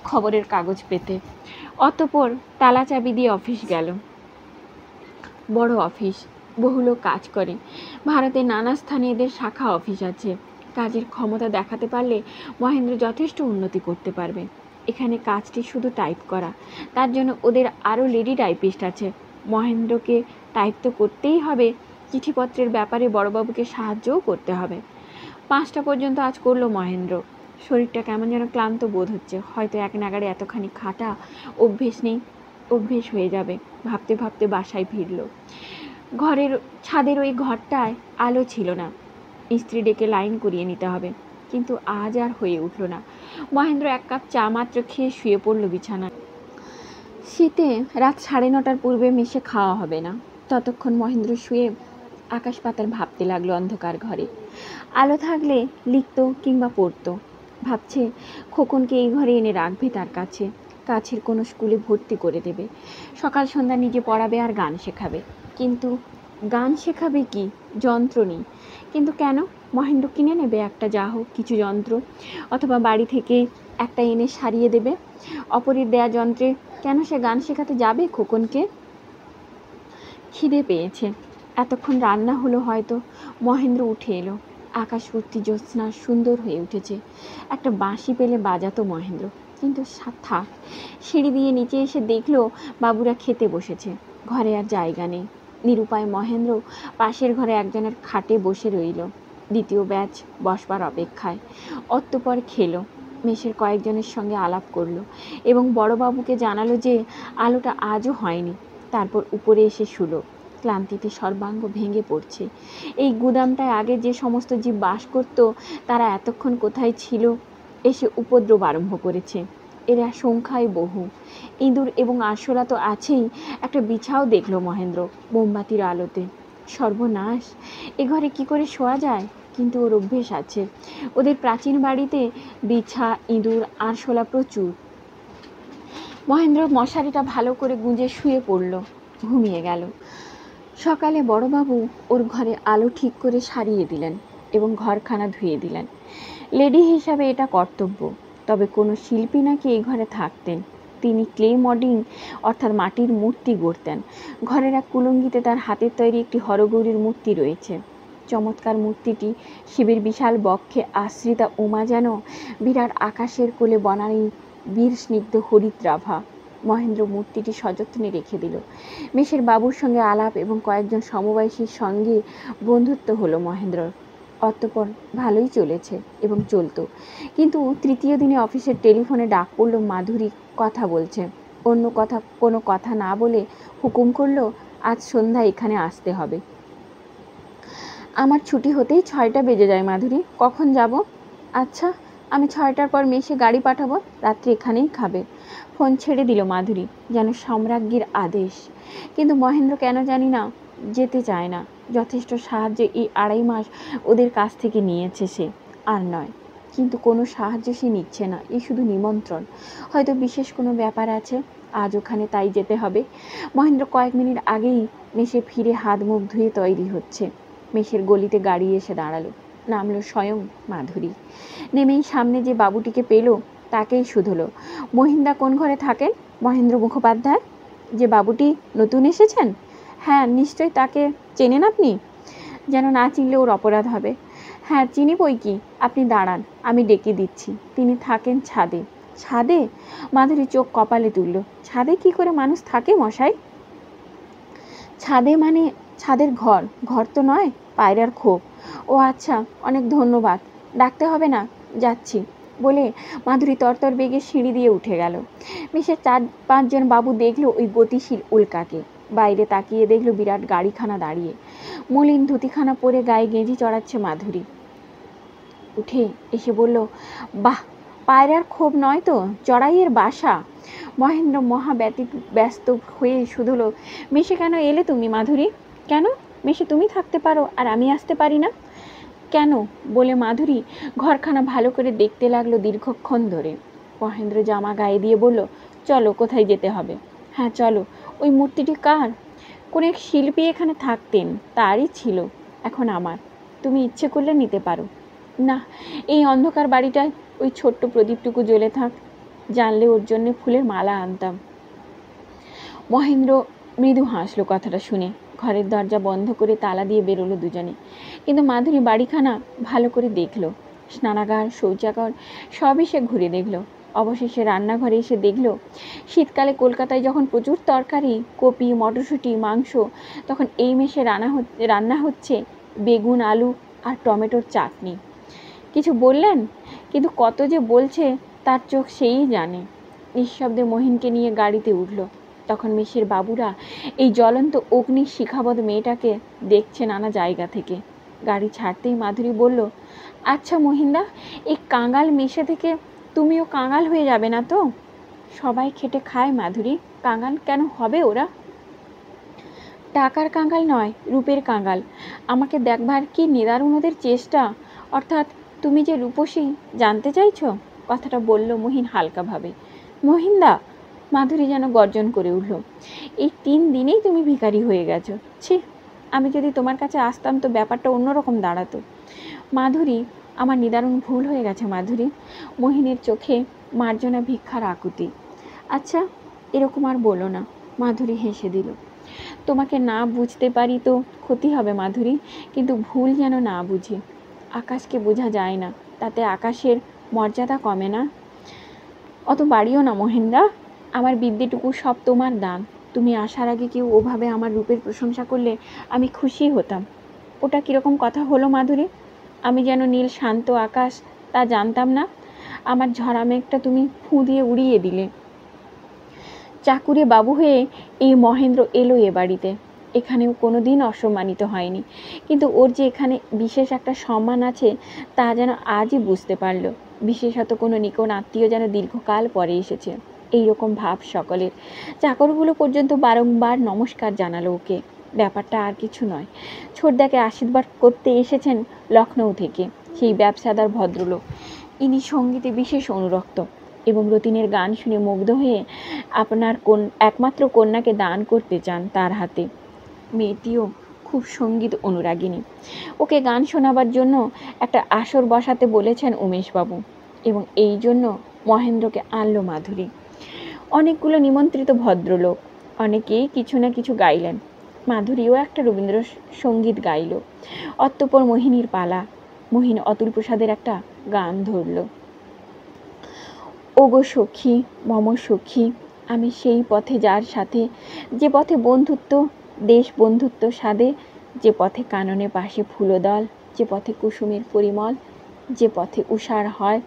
খবরের কাগজ পেতে। অতঃপর তালা চাবি দিয়ে অফিস গেল। বড় অফিস, বহু লোক কাজ করে। ভারতের নানা স্থানে এদের শাখা অফিস আছে। কাজের ক্ষমতা দেখাতে পারলে মহেন্দ্র যথেষ্ট উন্নতি করতে পারবে। এখানে কাজটি শুধু টাইপ করা, তার জন্য ওদের আরও লেডি টাইপিস্ট আছে। মহেন্দ্রকে টাইপ তো করতেই হবে, চিঠিপত্রের ব্যাপারে বড়বাবুকে সাহায্যও করতে হবে। 5টা পর্যন্ত আজ করলো মহেন্দ্র। শরীরটা কেমন যেন ক্লান্ত বোধ হচ্ছে। হয়তো এক নাগাড়ে এতখানি খাটা অভ্যেস নেই, অভ্যেস হয়ে যাবে। ভাবতে ভাবতে বাসায় ফিরল। ঘরের ছাদের ওই ঘরটায় আলো ছিল না। ইস্ত্রি ডেকে লাইন করিয়ে নিতে হবে, কিন্তু আজ আর হয়ে উঠল না। মহেন্দ্র 1 কাপ চা মাত্র খেয়ে শুয়ে পড়ল বিছানায়। শীতে রাত 9:30টার পূর্বে মেশে খাওয়া হবে না। ততক্ষণ মহেন্দ্র শুয়ে আকাশ পাতাল ভাবতে লাগলো অন্ধকার ঘরে। আলো থাকলে লিখত কিংবা পড়ত। ভাবছে খোকনকে এই ঘরে এনে রাখবে তার কাছে, কাছের কোনো স্কুলে ভর্তি করে দেবে। সকাল সন্ধ্যা নিজে পড়াবে আর গান শেখাবে। কিন্তু গান শেখাবে কি? যন্ত্র নেই। কিন্তু কেন? মহেন্দ্র কিনে নেবে একটা যা হোক কিছু যন্ত্র, অথবা বাড়ি থেকে একটা এনে সারিয়ে দেবে। অপরের দেয়া যন্ত্রে কেন সে গান শেখাতে যাবে খোকনকে? খিদে পেয়েছে। এতক্ষণ রান্না হলো হয়তো। মহেন্দ্র উঠে এলো। আকাশ ভর্তি জ্যোৎস্না সুন্দর হয়ে উঠেছে। একটা বাঁশি পেলে বাজাতো মহেন্দ্র, কিন্তু থাক। সিঁড়ি দিয়ে নিচে এসে দেখলো বাবুরা খেতে বসেছে। ঘরে আর জায়গা নেই। নিরুপায় মহেন্দ্র পাশের ঘরে একজনের খাটে বসে রইল, দ্বিতীয় ব্যাচ বসবার অপেক্ষায়। অতঃপর খেলো। মেসের কয়েকজনের সঙ্গে আলাপ করলো এবং বড়বাবুকে জানালো যে আলোটা আজও হয়নি। তারপর উপরে এসে শুলো। ক্লান্তিতে সর্বাঙ্গ ভেঙে পড়ছে। এই গুদামটায় আগে যে সমস্ত জীব বাস করত, তারা এতক্ষণ কোথায় ছিল? এসে উপদ্রব আরম্ভ করেছে। এরা সংখ্যায় বহু। ইঁদুর এবং আরশোলা তো আছেই, একটা বিছাও দেখলো মহেন্দ্র মোমবাতির আলোতে। সর্বনাশ! এ ঘরে কি করে শোয়া যায়? কিন্তু ওর অভ্যেস আছে। ওদের প্রাচীন বাড়িতে বিছা, ইঁদুর, আরশোলা প্রচুর। মহেন্দ্র মশারিটা ভালো করে গুঁজে শুয়ে পড়ল, ঘুমিয়ে গেল। সকালে বড়বাবু ওর ঘরে আলো ঠিক করে সারিয়ে দিলেন এবং ঘরখানা ধুয়ে দিলেন। লেডি হিসাবে এটা কর্তব্য। তবে কোনো শিল্পী নাকি এই ঘরে থাকতেন। তিনি ক্লে মডিং অর্থাৎ মাটির মূর্তি গড়তেন। ঘরের এক কুলঙ্গিতে তার হাতের তৈরি একটি হরগৌরীর মূর্তি রয়েছে। চমৎকার মূর্তিটি শিবের বিশাল বক্ষে আশ্রিতা উমা যেন বিরাট আকাশের কোলে বনানী বীর স্নিগ্ধ হরিদ্রাভা। মহেন্দ্র মূর্তিটি সযত্নে রেখে দিল। মেসের বাবুর সঙ্গে আলাপ এবং কয়েকজন সমবয়সীর সঙ্গে বন্ধুত্ব হলো মহেন্দ্রর। অতঃপর ভালোই চলেছে এবং চলতো। কিন্তু তৃতীয় দিনে অফিসের টেলিফোনে ডাক পড়ল, মাধুরী কথা বলছে। অন্য কোনো কথা না বলে হুকুম করলো, আজ সন্ধ্যায় এখানে আসতে হবে। আমার ছুটি হতেই 6টা বেজে যায় মাধুরী। কখন যাব? আচ্ছা, আমি 6টার পর মেসে গাড়ি পাঠাবো, রাত্রি এখানেই খাবে। ফোন ছেড়ে দিল মাধুরী, যেন সম্রাজ্ঞীর আদেশ। কিন্তু মহেন্দ্র কেন জানি না যেতে চায় না। যথেষ্ট সাহায্য এই 2.5 মাস ওদের কাছ থেকে নিয়েছে সে, আর নয়। কিন্তু কোনো সাহায্য সে নিচ্ছে না, এই শুধু নিমন্ত্রণ। হয়তো বিশেষ কোনো ব্যাপার আছে, আজ ওখানে তাই যেতে হবে। মহেন্দ্র কয়েক মিনিট আগেই মেসে ফিরে হাত মুখ ধুয়ে তৈরি হচ্ছে। মেসের গলিতে গাড়ি এসে দাঁড়ালো। নামলো স্বয়ং মাধুরী। নেমেই সামনে যে বাবুটিকে পেল তাকেই শুধলো। মহিন্দা কোন ঘরে থাকেন? মহেন্দ্র মুখোপাধ্যায়। যে বাবুটি নতুন এসেছেন? হ্যাঁ, নিশ্চয়ই তাকে চেনেন আপনি? যেন না চিনলে ওর অপরাধ হবে। হ্যাঁ, চিনি বই কি। আপনি দাঁড়ান, আমি ডেকে দিচ্ছি। তিনি থাকেন ছাদে। ছাদে? মাধুরী চোখ কপালে তুলল। ছাদে কি করে মানুষ থাকে মশাই? ছাদে মানে ছাদের ঘর? ঘর তো নয়, পায়রার খোপ। ও আচ্ছা, অনেক ধন্যবাদ। ডাকতে হবে না, যাচ্ছি বলে মাধুরী তরতর বেগে সিঁড়ি দিয়ে উঠে গেল। মিসের 4-5 জন বাবু দেখলো ওই গতিশীল উল্কাকে। বাইরে তাকিয়ে দেখলো বিরাট গাড়িখানা দাঁড়িয়ে। মলিন ধুতিখানা পরে গায়ে গেঁজি চড়াচ্ছে মাধুরী। উঠে এসে বলল, বাহ, পায়রার খোপ নয় তো, চড়াইয়ের বাসা। মহেন্দ্র মহা ব্যস্ত হয়ে শুধলো, মেসে কেন এলে তুমি মাধুরী? কেন? মেসে তুমি থাকতে পারো আর আমি আসতে পারি না কেন? বলে মাধুরী ঘরখানা ভালো করে দেখতে লাগলো দীর্ঘক্ষণ ধরে। মহেন্দ্র জামা গায়ে দিয়ে বলল, চলো, কোথায় যেতে হবে? হ্যাঁ চলো। ওই মূর্তিটি কার? কোন এক শিল্পী এখানে থাকতেন, তারই ছিল, এখন আমার। তুমি ইচ্ছে করলে নিতে পারো। না, এই অন্ধকার বাড়িটায় ওই ছোট্ট প্রদীপটুকু জ্বলে থাক, জানলে ওর জন্যে ফুলের মালা আনতাম। মহেন্দ্র মৃদু হাসলো কথাটা শুনে। ঘরের দরজা বন্ধ করে তালা দিয়ে বেরোলো দুজনে। কিন্তু মাধুরী বাড়িখানা ভালো করে দেখলো। স্নানাগার, শৌচাগার সবই সে ঘুরে দেখলো। অবশেষে রান্নাঘরে এসে দেখলো, শীতকালে কলকাতায় যখন প্রচুর তরকারি, কপি, মটরশুঁটি, মাংস, তখন এই মেসে রান্না হচ্ছে বেগুন, আলু আর টমেটোর চাটনি। কিছু বললেন? কিন্তু কত যে বলছে তার চোখ সেই জানে। নিঃশব্দে মহিনকে নিয়ে গাড়িতে উঠল। তখন মেসের বাবুরা এই জ্বলন্ত অগ্নি শিখাবৎ মেয়েটাকে দেখছে নানা জায়গা থেকে। গাড়ি ছাড়তেই মাধুরী বলল, আচ্ছা মহিনদা, এই কাঙাল মেশে থেকে তুমিও কাঙাল হয়ে যাবে না তো? সবাই খেটে খায় মাধুরী, কাঙাল কেন হবে ওরা? টাকার কাঙাল নয়, রূপের কাঙাল। আমাকে দেখবার কি নিদারুণ ওদের চেষ্টা। অর্থাৎ তুমি যে রূপসী জানতে চাইছ? কথাটা বলল মহিন হালকাভাবে। মহিনদা, মাধুরী যেন গর্জন করে উঠল, এই 3 দিনেই তুমি ভিখারি হয়ে গেছো। ছি, আমি যদি তোমার কাছে আসতাম তো ব্যাপারটা অন্যরকম দাঁড়াতো। মাধুরী, আমার নিদারুণ ভুল হয়ে গেছে মাধুরী। মোহিনীর চোখে মার্জনা ভিক্ষার আকুতি। আচ্ছা, এরকম আর বলো না। মাধুরী হেসে দিল। তোমাকে না বুঝতে পারি তো ক্ষতি হবে মাধুরী, কিন্তু ভুল যেন না বুঝি। আকাশকে বোঝা যায় না, তাতে আকাশের মর্যাদা কমে না। অত বাড়িও না মহেন্দ্রা, আমার বিদ্যেটুকু সব তোমার দান। তুমি আসার আগে কেউ ওভাবে আমার রূপের প্রশংসা করলে আমি খুশি হতাম। ওটা কীরকম কথা হলো মাধুরী? আমি যেন নীল শান্ত আকাশ তা জানতাম না। আমার ঝরা মেঘটা তুমি ফুঁ দিয়ে উড়িয়ে দিলে। চাকুরে বাবু হয়ে এই মহেন্দ্র এলো এ বাড়িতে, এখানেও কোনো দিন অসম্মানিত হয়নি, কিন্তু ওর যে এখানে বিশেষ একটা সম্মান আছে তা যেন আজই বুঝতে পারল। বিশেষত কোনো নিকট আত্মীয় যেন দীর্ঘকাল পরে এসেছে, এই রকম ভাব সকলের। চাকরগুলো পর্যন্ত বারংবার নমস্কার জানালো ওকে। ব্যাপারটা আর কিছু নয়, ছোটদাকে আশীর্বাদ করতে এসেছেন লখনৌ থেকে সেই ব্যবসাদার ভদ্রলোক। ইনি সঙ্গীতে বিশেষ অনুরক্ত এবং রতিনের গান শুনে মুগ্ধ হয়ে আপনার একমাত্র কন্যাকে দান করতে চান তার হাতে। মেয়েটিও খুব সঙ্গীত অনুরাগিনী। ওকে গান শোনাবার জন্য একটা আসর বসাতে বলেছেন উমেশবাবু, এবং এই জন্য মহেন্দ্রকে আনলো মাধুরী। অনেকগুলো নিমন্ত্রিত ভদ্রলোক, অনেকেই কিছু না কিছু গাইলেন। মাধুরীও একটা রবীন্দ্র সঙ্গীত গাইল। অতঃপর মোহিনীর পালা। মোহিন অতুল প্রসাদের একটা গান ধরল। ওগো সখী, মম সখী, আমি সেই পথে যার সাথে, যে পথে বন্ধুত্ব দেশ বন্ধুত্ব সাধে, যে পথে কাননে পাশে ফুলদল, যে পথে কুসুমের পরিমল, যে পথে উষার হয়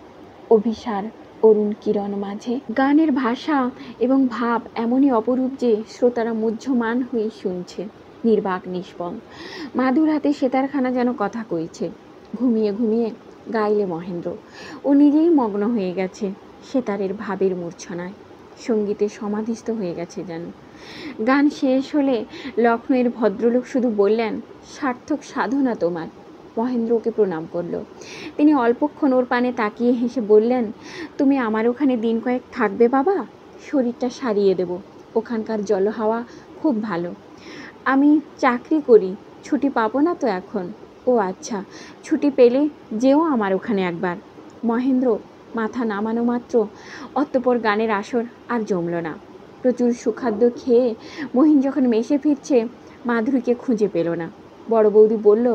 অভিসার অরুণ কিরণ মাঝে। গানের ভাষা এবং ভাব এমনই অপরূপ যে শ্রোতারা মুহ্যমান হয়ে শুনছে, নির্বাক নিষ্পং। মাধুর হাতে সেতারখানা যেন কথা কইছে। ঘুমিয়ে ঘুমিয়ে গাইলে মহেন্দ্র। ও নিজেই মগ্ন হয়ে গেছে সেতারের ভাবের মূর্ছনায়, সঙ্গীতে সমাধিস্থ হয়ে গেছে যেন। গান শেষ হলে লখনৌয়ের ভদ্রলোক শুধু বললেন, সার্থক সাধনা তোমার। মহেন্দ্র ওকে প্রণাম করল। তিনি অল্পক্ষণ ওর পানে তাকিয়ে হেসে বললেন, তুমি আমার ওখানে দিন কয়েক থাকবে বাবা? শরীরটা সারিয়ে দেব। ওখানকার জলহাওয়া খুব ভালো। আমি চাকরি করি, ছুটি পাবো না তো এখন। ও আচ্ছা, ছুটি পেলে যেও আমার ওখানে একবার। মহেন্দ্র মাথা নামানো মাত্র অতঃপর গানের আসর আর জমল না। প্রচুর সুখাদ্য খেয়ে মহিন যখন মেসে ফিরছে, মাধুরীকে খুঁজে পেল না। বড় বৌদি বলল,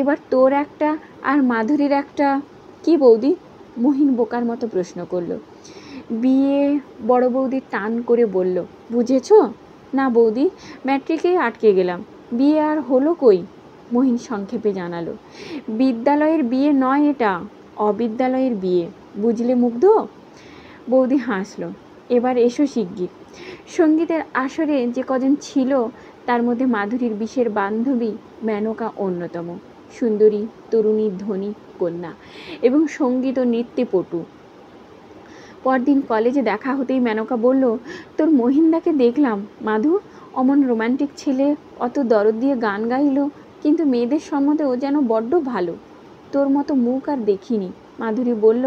এবার তোর একটা আর মাধুরীর একটা। কি বৌদি? মহিন বোকার মতো প্রশ্ন করল। বিয়ে। বড় বৌদি টান করে বলল, বুঝেছ না বৌদি? ম্যাট্রিকেই আটকে গেলাম, বিয়ে আর হলো কই? মহিন সংক্ষেপে জানালো, বিদ্যালয়ের বিয়ে নয় এটা, অবিদ্যালয়ের বিয়ে, বুঝলে মুগ্ধ? বৌদি হাসল। এবার এসো শিগগির। সঙ্গীতের আসরে যে কজন ছিল তার মধ্যে মাধুরীর বিশের বান্ধবী মেনকা অন্যতম, সুন্দরী তরুণী ধনী কন্যা এবং সঙ্গীত ও নৃত্যপটু। পরদিন কলেজে দেখা হতেই মেনকা বলল, তোর মহিন্দাকে দেখলাম মাধু, অমন রোমান্টিক ছেলে, অত দরদ দিয়ে গান গাইলো, কিন্তু মেয়েদের সম্বন্ধে ও যেন বড্ড ভালো। তোর মতো মুখ আর দেখিনি। মাধুরী বলল,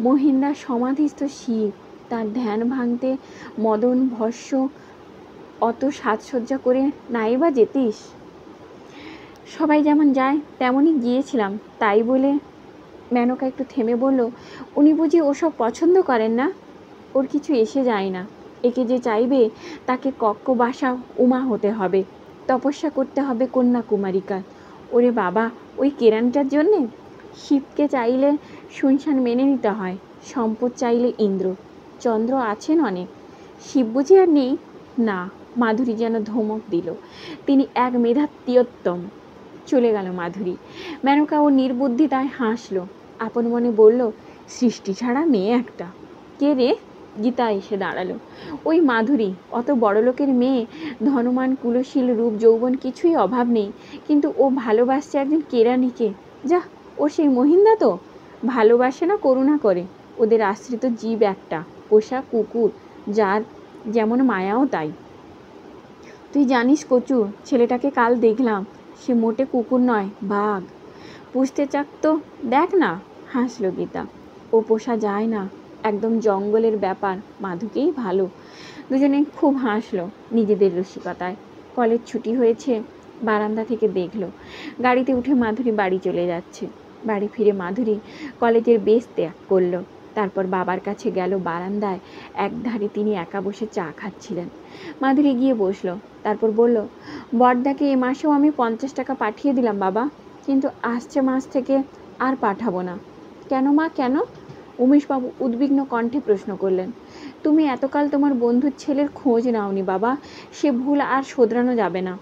মহিন্দা সমাধিস্থ শিব, তার ধ্যান ভাঙতে মদন ভস্য অত সাজসজ্জা করে নাই বা যেতিস? সবাই যেমন যায় তেমনই গিয়েছিলাম। তাই বলে। মেনকা একটু থেমে বলল, উনি বুঝি ওসব পছন্দ করেন না? ওর কিছু এসে যায় না। একে যে চাইবে তাকে কক্কবাসা উমা হতে হবে, তপস্যা করতে হবে কন্যাকুমারিকা। ওরে বাবা, ওই কেরানিটার জন্যে? শিবকে চাইলে শুনশান মেনে নিতে হয়, সম্পদ চাইলে ইন্দ্র। চন্দ্র আছেন অনেক, শিব বুঝি আর নেই? না। মাধুরী যেন ধমক দিল, তিনি এক মেধাত্যম। চলে গেল মাধুরী। মেনকা ও নির্বুদ্ধিতায় হাসল, আপন মনে বলল, সৃষ্টি ছাড়া মেয়ে একটা। কে রে? গীতা এসে দাঁড়ালো। ওই মাধুরী, অত বড়লোকের মেয়ে, ধনমান, কুলশীল, রূপ যৌবন কিছুই অভাব নেই, কিন্তু ও ভালোবাসছে একজন কেরানিকে। যা, ও সেই মহিন্দা তো? ভালোবাসে না করুণা করে। ওদের আশ্রিত জীব একটা, পোষা কুকুর, যার যেমন মায়াও তাই। তুই জানিস কচু, ছেলেটাকে কাল দেখলাম, সে মোটে কুকুর নয়, বাঘ। পুষতে চাক তো দেখ না। হাসলো গীতা। ও পোষা যায় না, একদম জঙ্গলের ব্যাপার, মাধুকেই ভালো। দুজনে খুব হাসলো নিজেদের রসিকতায়। কলেজ ছুটি হয়েছে, বারান্দা থেকে দেখলো। গাড়িতে উঠে মাধুরী বাড়ি চলে যাচ্ছে। বাড়ি ফিরে মাধুরী কলেজের বেশ ত্যাগ করলো। তারপর বাবার কাছে গেল। বারান্দায় একধারে তিনি একা বসে চা খাচ্ছিলেন। মাধুরী গিয়ে বসলো। তারপর বলল, বড়দাকে এ মাসেও আমি 50 টাকা পাঠিয়ে দিলাম বাবা, কিন্তু আসছে মাস থেকে আর পাঠাবো না। কেন মা, কেন? উমেশবাবু উদ্বিগ্ন কণ্ঠে প্রশ্ন করলেন। তুমি এতকাল তোমার বন্ধুর ছেলের খোঁজ নাওনি বাবা, সে ভুল আর শোধরানো যাবে না।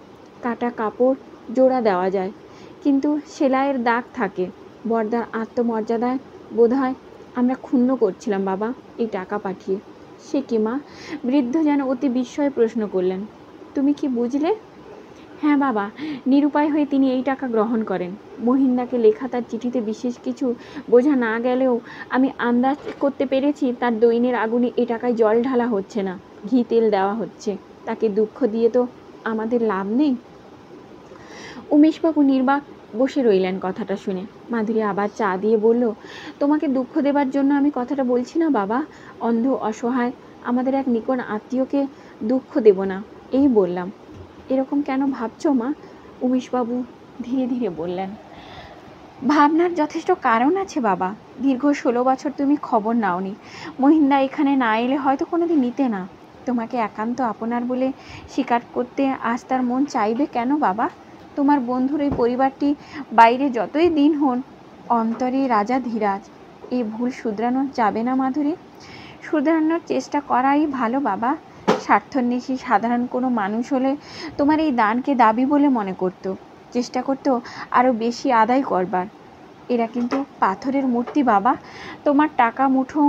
কাটা কাপড় জোড়া দেওয়া যায়, কিন্তু সেলাইয়ের দাগ থাকে। বড়দার আত্মমর্যাদায় বোধহয় আমরা ক্ষুণ্ণ করছিলাম বাবা এই টাকা পাঠিয়ে। সে কি মা? বৃদ্ধ যেন অতি বিস্ময়ে প্রশ্ন করলেন। তুমি কি বুঝলে? হ্যাঁ বাবা, নিরুপায় হয়ে তিনি এই টাকা গ্রহণ করেন। মহিন্দাকে লেখা তার চিঠিতে বিশেষ কিছু বোঝা না গেলেও আমি আন্দাজ করতে পেরেছি তার দৈনের আগুনে এ টাকায় জল ঢালা হচ্ছে না, ঘি তেল দেওয়া হচ্ছে। তাকে দুঃখ দিয়ে তো আমাদের লাভ নেই। উমেশবাবু নির্বাক বসে রইলেন কথাটা শুনে। মাধুরী আবার চা দিয়ে বলল, তোমাকে দুঃখ দেবার জন্য আমি কথাটা বলছি না বাবা। অন্ধ, অসহায় আমাদের এক নিকট আত্মীয়কে দুঃখ দেব না, এই বললাম। এরকম কেন ভাবছো মা? উমেশবাবু ধীরে ধীরে বললেন। ভাবনার যথেষ্ট কারণ আছে বাবা। দীর্ঘ 16 বছর তুমি খবর নাওনি। মহিন্দা এখানে না এলে হয়তো কোনোদিন নিতে না। তোমাকে একান্ত আপনার বলে স্বীকার করতে আজ তার মন চাইবে কেন বাবা? তোমার বন্ধুর এই পরিবারটি বাইরে যতই দিন হন, অন্তরে রাজা ধীরাজ। এই ভুল শুধরানো যাবে না মাধুরী? শুধরানোর চেষ্টা করাই ভালো বাবা। স্বার্থন্বেষী সাধারণ কোনো মানুষ হলে তোমার এই দানকে দাবি বলে মনে করতো, চেষ্টা করতো আরও বেশি আদায় করবার। এরা কিন্তু পাথরের মূর্তি বাবা। তোমার টাকা মুঠো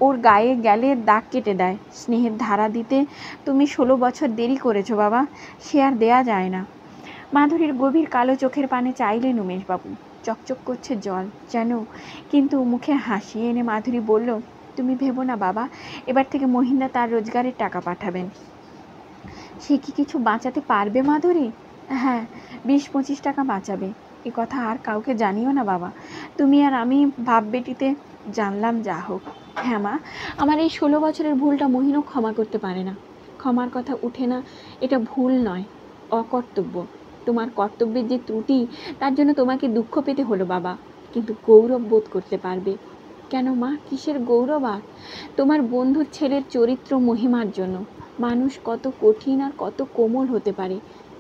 ওর গায়ে গেলে দাগ কেটে দেয়। স্নেহের ধারা দিতে তুমি 16 বছর দেরি করেছো বাবা, সে আর দেয়া যায় না। মাধুরীর গভীর কালো চোখের পানে চাইলেন উমেশবাবু। চকচক করছে জল যেন, কিন্তু মুখে হাসি এনে মাধুরী বলল, তুমি ভেবো না বাবা, এবার থেকে মহিন্দা তার রোজগারের টাকা পাঠাবেন। সে কি কিছু বাঁচাতে পারবে মাধুরী? হ্যাঁ, 20-25 টাকা বাঁচাবে। এ কথা আর কাউকে জানিও না বাবা। তুমি আর আমি বাপ বেটিতে জানলাম, যা হোক। হ্যাঁ মা, আমার এই 16 বছরের ভুলটা মহিনও ক্ষমা করতে পারে না। ক্ষমার কথা উঠে না, এটা ভুল নয়, অকর্তব্য। তোমার কর্তব্যের যে ত্রুটি, তার জন্য তোমাকে দুঃখ পেতে হলো বাবা, কিন্তু গৌরব বোধ করতে পারবে। কেন মা, কিসের গৌরব? আর তোমার বন্ধুর ছেলের চরিত্র মহিমার জন্য। মানুষ কত কঠিন আর কত কোমল হতে পারে,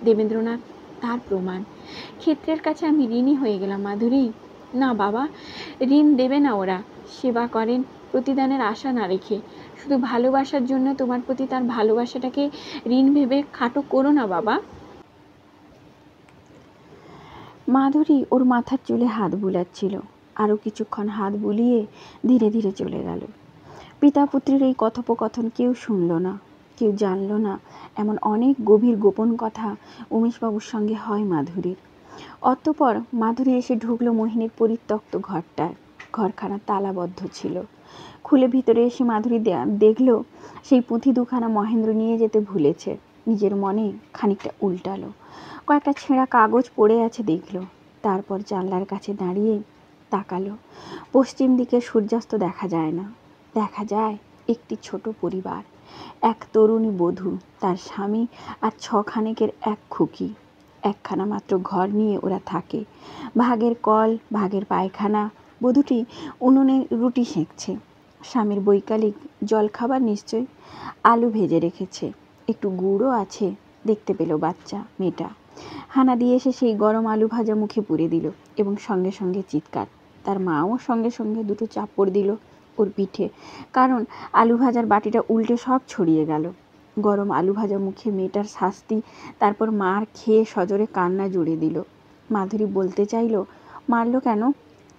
দেবেন্দ্রনাথ তার প্রমাণ। ক্ষেত্রের কাছে আমি ঋণী হয়ে গেলাম মাধুরী। না বাবা, ঋণ দেবে না ওরা। সেবা করেন প্রতিদানের আশা না রেখে। শুধু ভালোবাসার জন্য তোমার প্রতি তার ভালোবাসাটাকে ঋণ ভেবে খাটো করো না বাবা। মাধুরী ওর মাথার চুলে হাত বুলাচ্ছিল। আরও কিছুক্ষণ হাত বুলিয়ে ধীরে ধীরে চলে গেল। পিতা পুত্রের এই কথোপকথন কেউ শুনল না, কেউ জানল না। এমন অনেক গভীর গোপন কথা উমেশবাবুর সঙ্গে হয় মাধুরীর। অতঃপর মাধুরী এসে ঢুকলো মোহিনীর পরিত্যক্ত ঘরটায়। ঘরখানা তালাবদ্ধ ছিল। খুলে ভিতরে এসে মাধুরী দেখল সেই পুঁথি দুখানা মহেন্দ্র নিয়ে যেতে ভুলেছে। নিজের মনে খানিকটা উল্টালো। কয়েকটা ছেঁড়া কাগজ পড়ে আছে দেখল। তারপর জানলার কাছে দাঁড়িয়ে তাকালো। পশ্চিম দিকে সূর্যাস্ত দেখা যায় না, দেখা যায় একটি ছোট পরিবার। এক তরুণী বধূ, তার স্বামী আর 6 খানেকের এক খুকি। একখানা মাত্র ঘর নিয়ে ওরা থাকে। ভাগের কল, ভাগের পায়খানা। বধূটি উনুনে রুটি সেঁকছে। স্বামীর বৈকালিক জলখাবার নিশ্চয়। আলু ভেজে রেখেছে, একটু গুড়ও আছে। দেখতে পেল বাচ্চা মেয়েটা। হানা দিয়ে এসে সেই গরম আলু ভাজা মুখে পুরে দিল এবং সঙ্গে সঙ্গে চিৎকার। তার মাও সঙ্গে সঙ্গে দুটো চাপড় দিল ওর পিঠে, কারণ আলু ভাজার বাটিটা উল্টে সব ছড়িয়ে গেল। গরম আলু ভাজা মুখে মেয়েটার শাস্তি। তারপর মার খেয়ে সজোরে কান্না জুড়ে দিল। মাধুরী বলতে চাইল, মারলো কেন?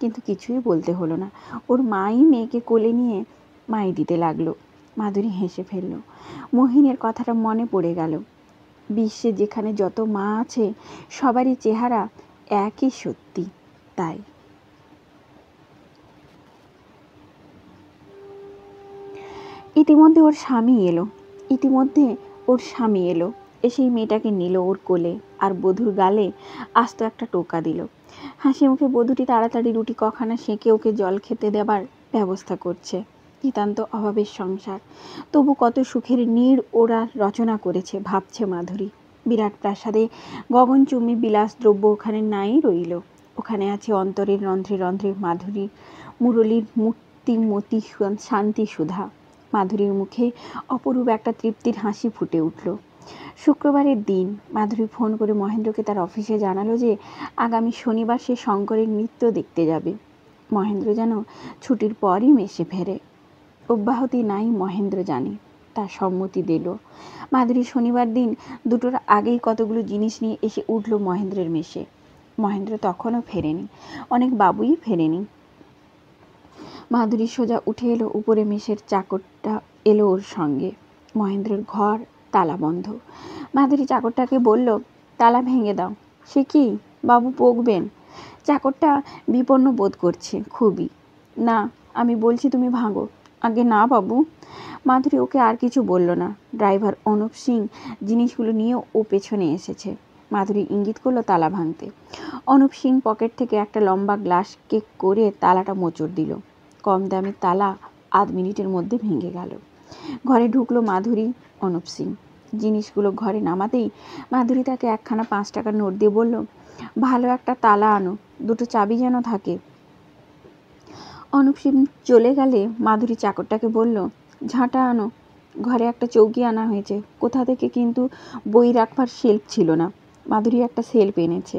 কিন্তু কিছুই বলতে হলো না। ওর মাই মেয়েকে কোলে নিয়ে মাই দিতে লাগলো। মাধুরী হেসে ফেলল। মোহিনীর কথাটা মনে পড়ে গেল। বিশ্বে যেখানে যত মা আছে সবারই চেহারা একই সত্যি। তাই ইতিমধ্যে ওর স্বামী এলো। এসেই মেয়েটাকে নিল ওর কোলে আর বধূর গালে আস্ত একটা টোকা দিল। হাসি মুখে বধূটি তাড়াতাড়ি রুটি কখানা সেঁকে ওকে জল খেতে দেবার ব্যবস্থা করছে। নিতান্ত অভাবের সংসার, তবু কত সুখের নীড় ওরা রচনা করেছে ভাবছে মাধুরী। বিরাট প্রাসাদে গগনচুম্বী বিলাস দ্রব্য ওখানে নাই রইল। ওখানে আছে অন্তরের রন্ধ্রে রন্ধ্রে মাধুরীর মুরলীর মূর্তিমতি শান্তি সুধা। মাধুরীর মুখে অপরূপ একটা তৃপ্তির হাসি ফুটে উঠল। শুক্রবারের দিন মাধুরী ফোন করে মহেন্দ্রকে তার অফিসে জানালো যে আগামী শনিবার সে শঙ্করের নৃত্য দেখতে যাবে। মহেন্দ্র যেন ছুটির পরই মেসে ফেরে। অব্যাহতি নাই মহেন্দ্র জানে, তার সম্মতি দিল। মাধুরী শনিবার দিন দুটোর আগেই কতগুলো জিনিস নিয়ে এসে উঠল মহেন্দ্রের মেসে। মহেন্দ্র তখনও ফেরেনি, অনেক বাবুই ফেরেনি। মাধুরী সোজা উঠে এলো উপরে। মেসের চাকরটা এলো ওর সঙ্গে। মহেন্দ্রের ঘর তালা বন্ধ। মাধুরী চাকরটাকে বলল, তালা ভেঙে দাও। সে কি, বাবু বকবেন? চাকরটা বিপন্ন বোধ করছে খুবই। না, আমি বলছি তুমি ভাঙো। আগে না বাবু। মাধুরী ওকে আর কিছু বলল না। ড্রাইভার অনুপ সিং জিনিসগুলো নিয়ে ও পেছনে এসেছে। মাধুরী ইঙ্গিত করলো তালা ভাঙতে। অনুপ সিং পকেট থেকে একটা লম্বা গ্লাস কেক করে তালাটা মোচড় দিল। কম দামি তালা 8 মিনিটের মধ্যে ভেঙে গেল। ঘরে ঢুকলো মাধুরী, অনুপ সিং। জিনিসগুলো ঘরে নামাতেই মাধুরী তাকে একখানা 5 টাকার নোট দিয়ে বলল, ভালো একটা তালা আনো, দুটো চাবি যেন থাকে। অনুপ সিং চলে গেলে মাধুরী চাকরটাকে বলল, ঝাঁটা আনো। ঘরে একটা চৌকি আনা হয়েছে কোথা থেকে, কিন্তু বই রাখবার শেলফ ছিল না। মাধুরী একটা শেলফ এনেছে।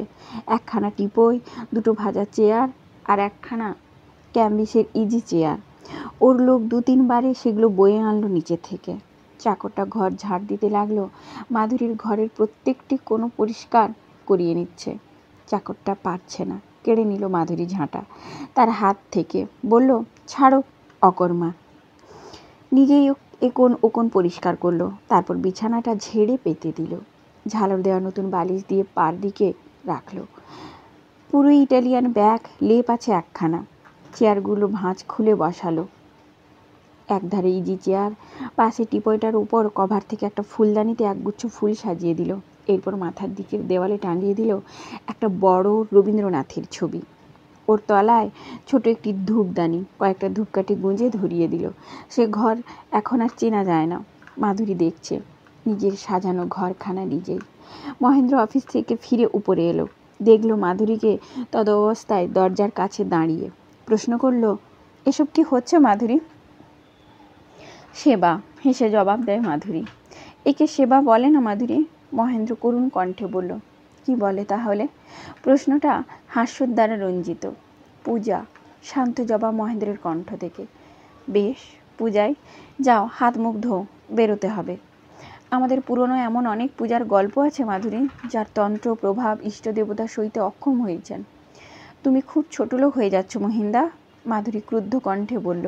একখানা টিপই, দুটো ভাজা চেয়ার আর একখানা ক্যাম্বিসের ইজি চেয়ার। ওর লোক 2-3 বারে সেগুলো বয়ে আনলো নিচে থেকে। চাকরটা ঘর ঝাড় দিতে লাগলো। মাধুরীর ঘরের প্রত্যেকটি কোনো পরিষ্কার করিয়ে নিচ্ছে। চাকরটা পারছে না, কেড়ে নিল মাধুরী ঝাঁটা তার হাত থেকে। বলল, ছাড়ো অকর্মা। নিজেই একোন ওকোন পরিষ্কার করলো। তারপর বিছানাটা ঝেড়ে পেতে দিল। ঝালর দেওয়া নতুন বালিশ দিয়ে পার দিকে রাখলো। পুরো ইটালিয়ান ব্যাগ লেপ আছে একখানা। চেয়ারগুলো ভাঁজ খুলে বসালো। একধারে ইজি চেয়ার, পাশে টিপয়টার উপর কভার থেকে একটা ফুলদানিতে একগুচ্ছ ফুল সাজিয়ে দিল। এরপর মাথার দিকের দেওয়ালে টাঙিয়ে দিল একটা বড় রবীন্দ্রনাথের ছবি। ওর তলায় ছোট একটি ধূপদানি, কয়েকটা ধূপকাঠি গুঁজে ধরিয়ে দিল। সে ঘর এখন আর চেনা যায় না। মাধুরী দেখছে নিজের সাজানো ঘরখানা নিজেই। মহেন্দ্র অফিস থেকে ফিরে উপরে এলো। দেখলো মাধুরীকে তদ অবস্থায় দরজার কাছে দাঁড়িয়ে। প্রশ্ন করল, এসব কি হচ্ছে মাধুরী? সেবা, হেসে জবাব দেয় মাধুরী। একে সেবা বলে না মাধুরী? মহেন্দ্র করুণ কণ্ঠে বলল। কি বলে তাহলে? প্রশ্নটা হাস্যর দ্বারা রঞ্জিত। পূজা, শান্ত জবাব মহেন্দ্রের কণ্ঠ থেকে। বেশ, পূজায় যাও, হাত মুখ ধোও, বেরোতে হবে। আমাদের পুরনো এমন অনেক পূজার গল্প আছে মাধুরী, যার তন্ত্র প্রভাব ইষ্টদেবতা সইতে অক্ষম হয়েছেন। তুমি খুব ছোট লোক হয়ে যাচ্ছ মহিন্দা, মাধুরী ক্রুদ্ধ কণ্ঠে বলল।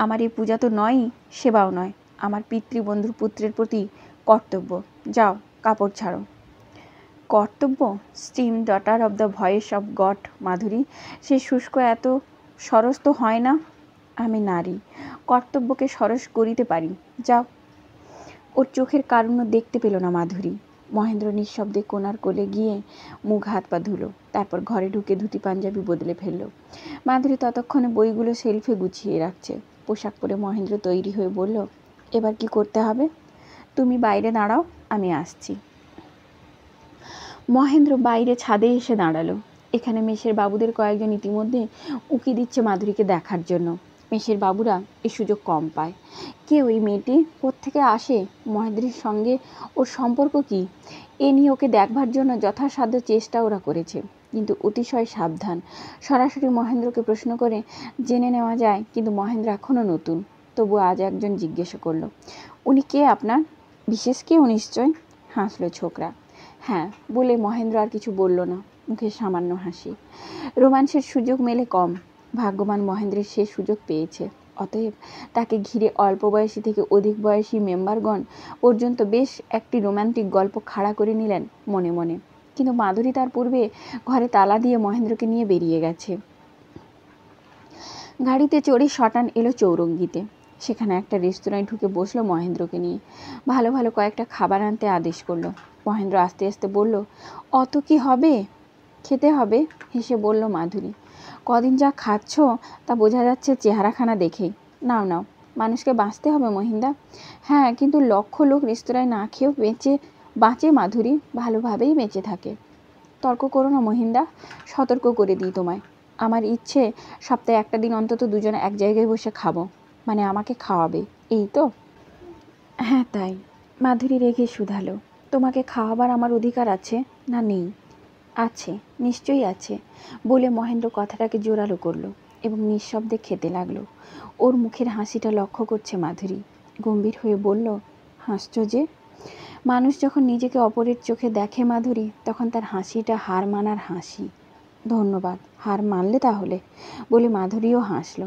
আমার এই পূজা তো নয়ই, সেবাও নয়, আমার পিতৃবন্ধুর পুত্রের প্রতি কর্তব্য। যাও, কাপড় ছাড়ো। কর্তব্য? Stern daughter of the voice of God Madhuri, সে শুষ্ক এত সরস তো হয় না। আমি নারী, কর্তব্যকে সরস করিতে পারি। যাও। ওর চোখের কারুণ্য দেখতে পেল না মাধুরী। মহেন্দ্র নিঃশব্দে কোনার কোলে গিয়ে মুখ হাত পা ধুলো। তারপর ঘরে ঢুকে ধুতি পাঞ্জাবি বদলে ফেলল। মাধুরী ততক্ষণে বইগুলো শেলফে গুছিয়ে রাখছে। পোশাক পরে মহেন্দ্র তৈরি হয়ে বলল, এবার কি করতে হবে? তুমি বাইরে দাঁড়াও, আমি আসছি। মহেন্দ্র বাইরে ছাদে এসে দাঁড়ালো। এখানে মেসের বাবুদের কয়েকজন ইতিমধ্যে উঁকি দিচ্ছে মাধুরীকে দেখার জন্য। মেসের বাবুরা এই সুযোগ কম পায়। কে ওই মেয়েটি? কোত্থেকে আসে? মহেন্দ্রের সঙ্গে ওর সম্পর্ক কি? এ নিয়ে ওকে দেখবার জন্য যথাসাধ্য চেষ্টা ওরা করেছে, কিন্তু অতিশয় সাবধান। সরাসরি মহেন্দ্রকে প্রশ্ন করে জেনে নেওয়া যায়, কিন্তু মহেন্দ্র এখনও নতুন। তবু আজ একজন জিজ্ঞাসা করলো, উনি কে আপনার? বিশেষ কেউ নিশ্চয়, হাসলো ছোকরা। হ্যাঁ বলে মহেন্দ্র আর কিছু বলল না। মুখে সামান্য হাসি। রোমান্সের সুযোগ মেলে কম, ভাগ্যবান মহেন্দ্রের সে সুযোগ পেয়েছে। অতএব তাকে ঘিরে অল্প বয়সী থেকে অধিক বয়সী মেম্বারগণ পর্যন্ত বেশ একটি রোমান্টিক গল্প খাড়া করে নিলেন মনে মনে। কিন্তু মাধুরী তার পূর্বে ঘরে তালা দিয়ে মহেন্দ্রকে নিয়ে বেরিয়ে গেছে। গাড়িতে চড়ে শটান এলো চৌরঙ্গিতে। সেখানে একটা রেস্তোরাঁয় ঢুকে বসলো মহেন্দ্রকে নিয়ে। ভালো ভালো কয়েকটা খাবার আনতে আদেশ করলো। মহেন্দ্র আস্তে আস্তে বলল, অত কি হবে? খেতে হবে, হেসে বলল মাধুরী। কদিন যা খাচ্ছ তা বোঝা যাচ্ছে চেহারাখানা দেখেই। নাও নাও, মানুষকে বাঁচতে হবে মহিন্দা। হ্যাঁ, কিন্তু লক্ষ লোক রেস্তোরাঁয় না খেয়েও বাঁচে মাধুরী, ভালোভাবেই বেঁচে থাকে। তর্ক করো না মহিন্দা, সতর্ক করে দিই তোমায়। আমার ইচ্ছে সপ্তাহে একটা দিন অন্তত দুজনে এক জায়গায় বসে খাবো, মানে আমাকে খাওয়াবে, এই তো? হ্যাঁ তাই, মাধুরী রেগে শুধালো। তোমাকে খাওয়াবার আমার অধিকার আছে না নেই? আছে, নিশ্চয়ই আছে, বলে মহেন্দ্র কথাটাকে জোরালো করলো এবং নিঃশব্দে খেতে লাগলো। ওর মুখের হাসিটা লক্ষ্য করছে মাধুরী। গম্ভীর হয়ে বলল, হাসছ যে? মানুষ যখন নিজেকে অপরের চোখে দেখে মাধুরী, তখন তার হাসিটা হার মানার হাসি। ধন্যবাদ, হার মানলে তাহলে, বলে মাধুরীও হাসলো।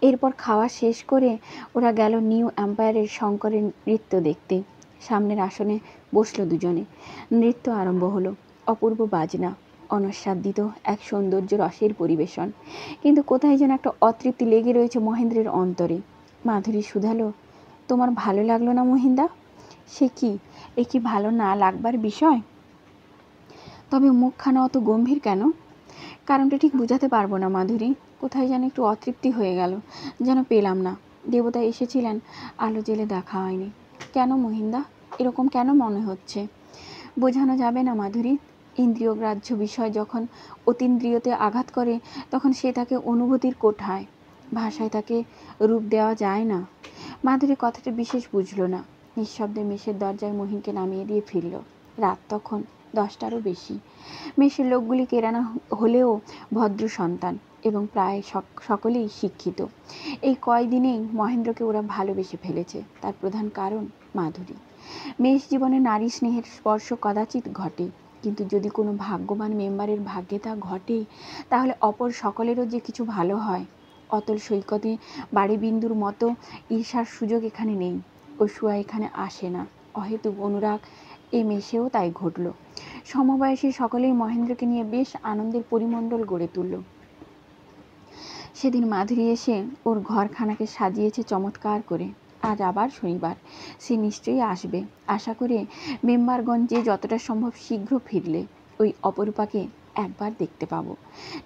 এরপর খাওয়া শেষ করে ওরা গেল নিউ এম্পায়ারের শঙ্করের নৃত্য দেখতে। সামনের আসনে বসলো দুজনে। নৃত্য আরম্ভ হলো। অপূর্ব বাজনা, অনস্বাদিত এক সৌন্দর্য রসের পরিবেশন। কিন্তু কোথায় যেন একটা অতৃপ্তি লেগে রয়েছে মহেন্দ্রের অন্তরে। মাধুরী শুধালো, তোমার ভালো লাগলো না মহিন্দা? সে কি, এ কি ভালো না লাগবার বিষয়? তবে মুখখানা অত গম্ভীর কেন? কারণটা ঠিক বুঝাতে পারবো না মাধুরী, কোথায় যেন একটু অতৃপ্তি হয়ে গেল, যেন পেলাম না। দেবতা এসেছিলেন, আলো জেলে দেখা হয়নি। কেন মহিন্দা, এরকম কেন মনে হচ্ছে? বোঝানো যাবে না মাধুরী। ইন্দ্রিয়গ্রাহ্য বিষয় যখন অতীন্দ্রিয়তে আঘাত করে, তখন সে তাকে অনুভূতির কোঠায়, ভাষায় তাকে রূপ দেওয়া যায় না। মাধুরী কথাটা বিশেষ বুঝল না। নিঃশব্দে মেসের দরজায় মহিনকে নামিয়ে দিয়ে ফিরল। রাত তখন 10টারও বেশি। মেসের লোকগুলি কেরানা হলেও ভদ্র সন্তান এবং প্রায় সকলেই শিক্ষিত। এই কয়দিনেই মহেন্দ্রকে ওরা ভালোবেসে ফেলেছে। তার প্রধান কারণ মাধুরী। মেষ জীবনে নারী স্নেহের স্পর্শ কদাচিৎ ঘটে, কিন্তু যদি কোনো ভাগ্যবান মেম্বারের ভাগ্যে তা ঘটে, তাহলে অপর সকলেরও যে কিছু ভালো হয়। অতল সৈকতে বাড়িবিন্দুর মতো ঈর্ষার সুযোগ এখানে নেই। অসূয়া এখানে আসে না। অহেতুক অনুরাগ এই মেষেও তাই ঘটল। সমবয়সী সকলেই মহেন্দ্রকে নিয়ে বেশ আনন্দের পরিমণ্ডল গড়ে তুলল। সেদিন মাধুরী এসে ওর ঘরখানাকে সাজিয়েছে চমৎকার করে। আজ আবার শনিবার, সে নিশ্চয়ই আসবে। আশা করে মেম্বারগণ যে যতটা সম্ভব শীঘ্র ফিরলে ওই অপরূপাকে একবার দেখতে পাবো।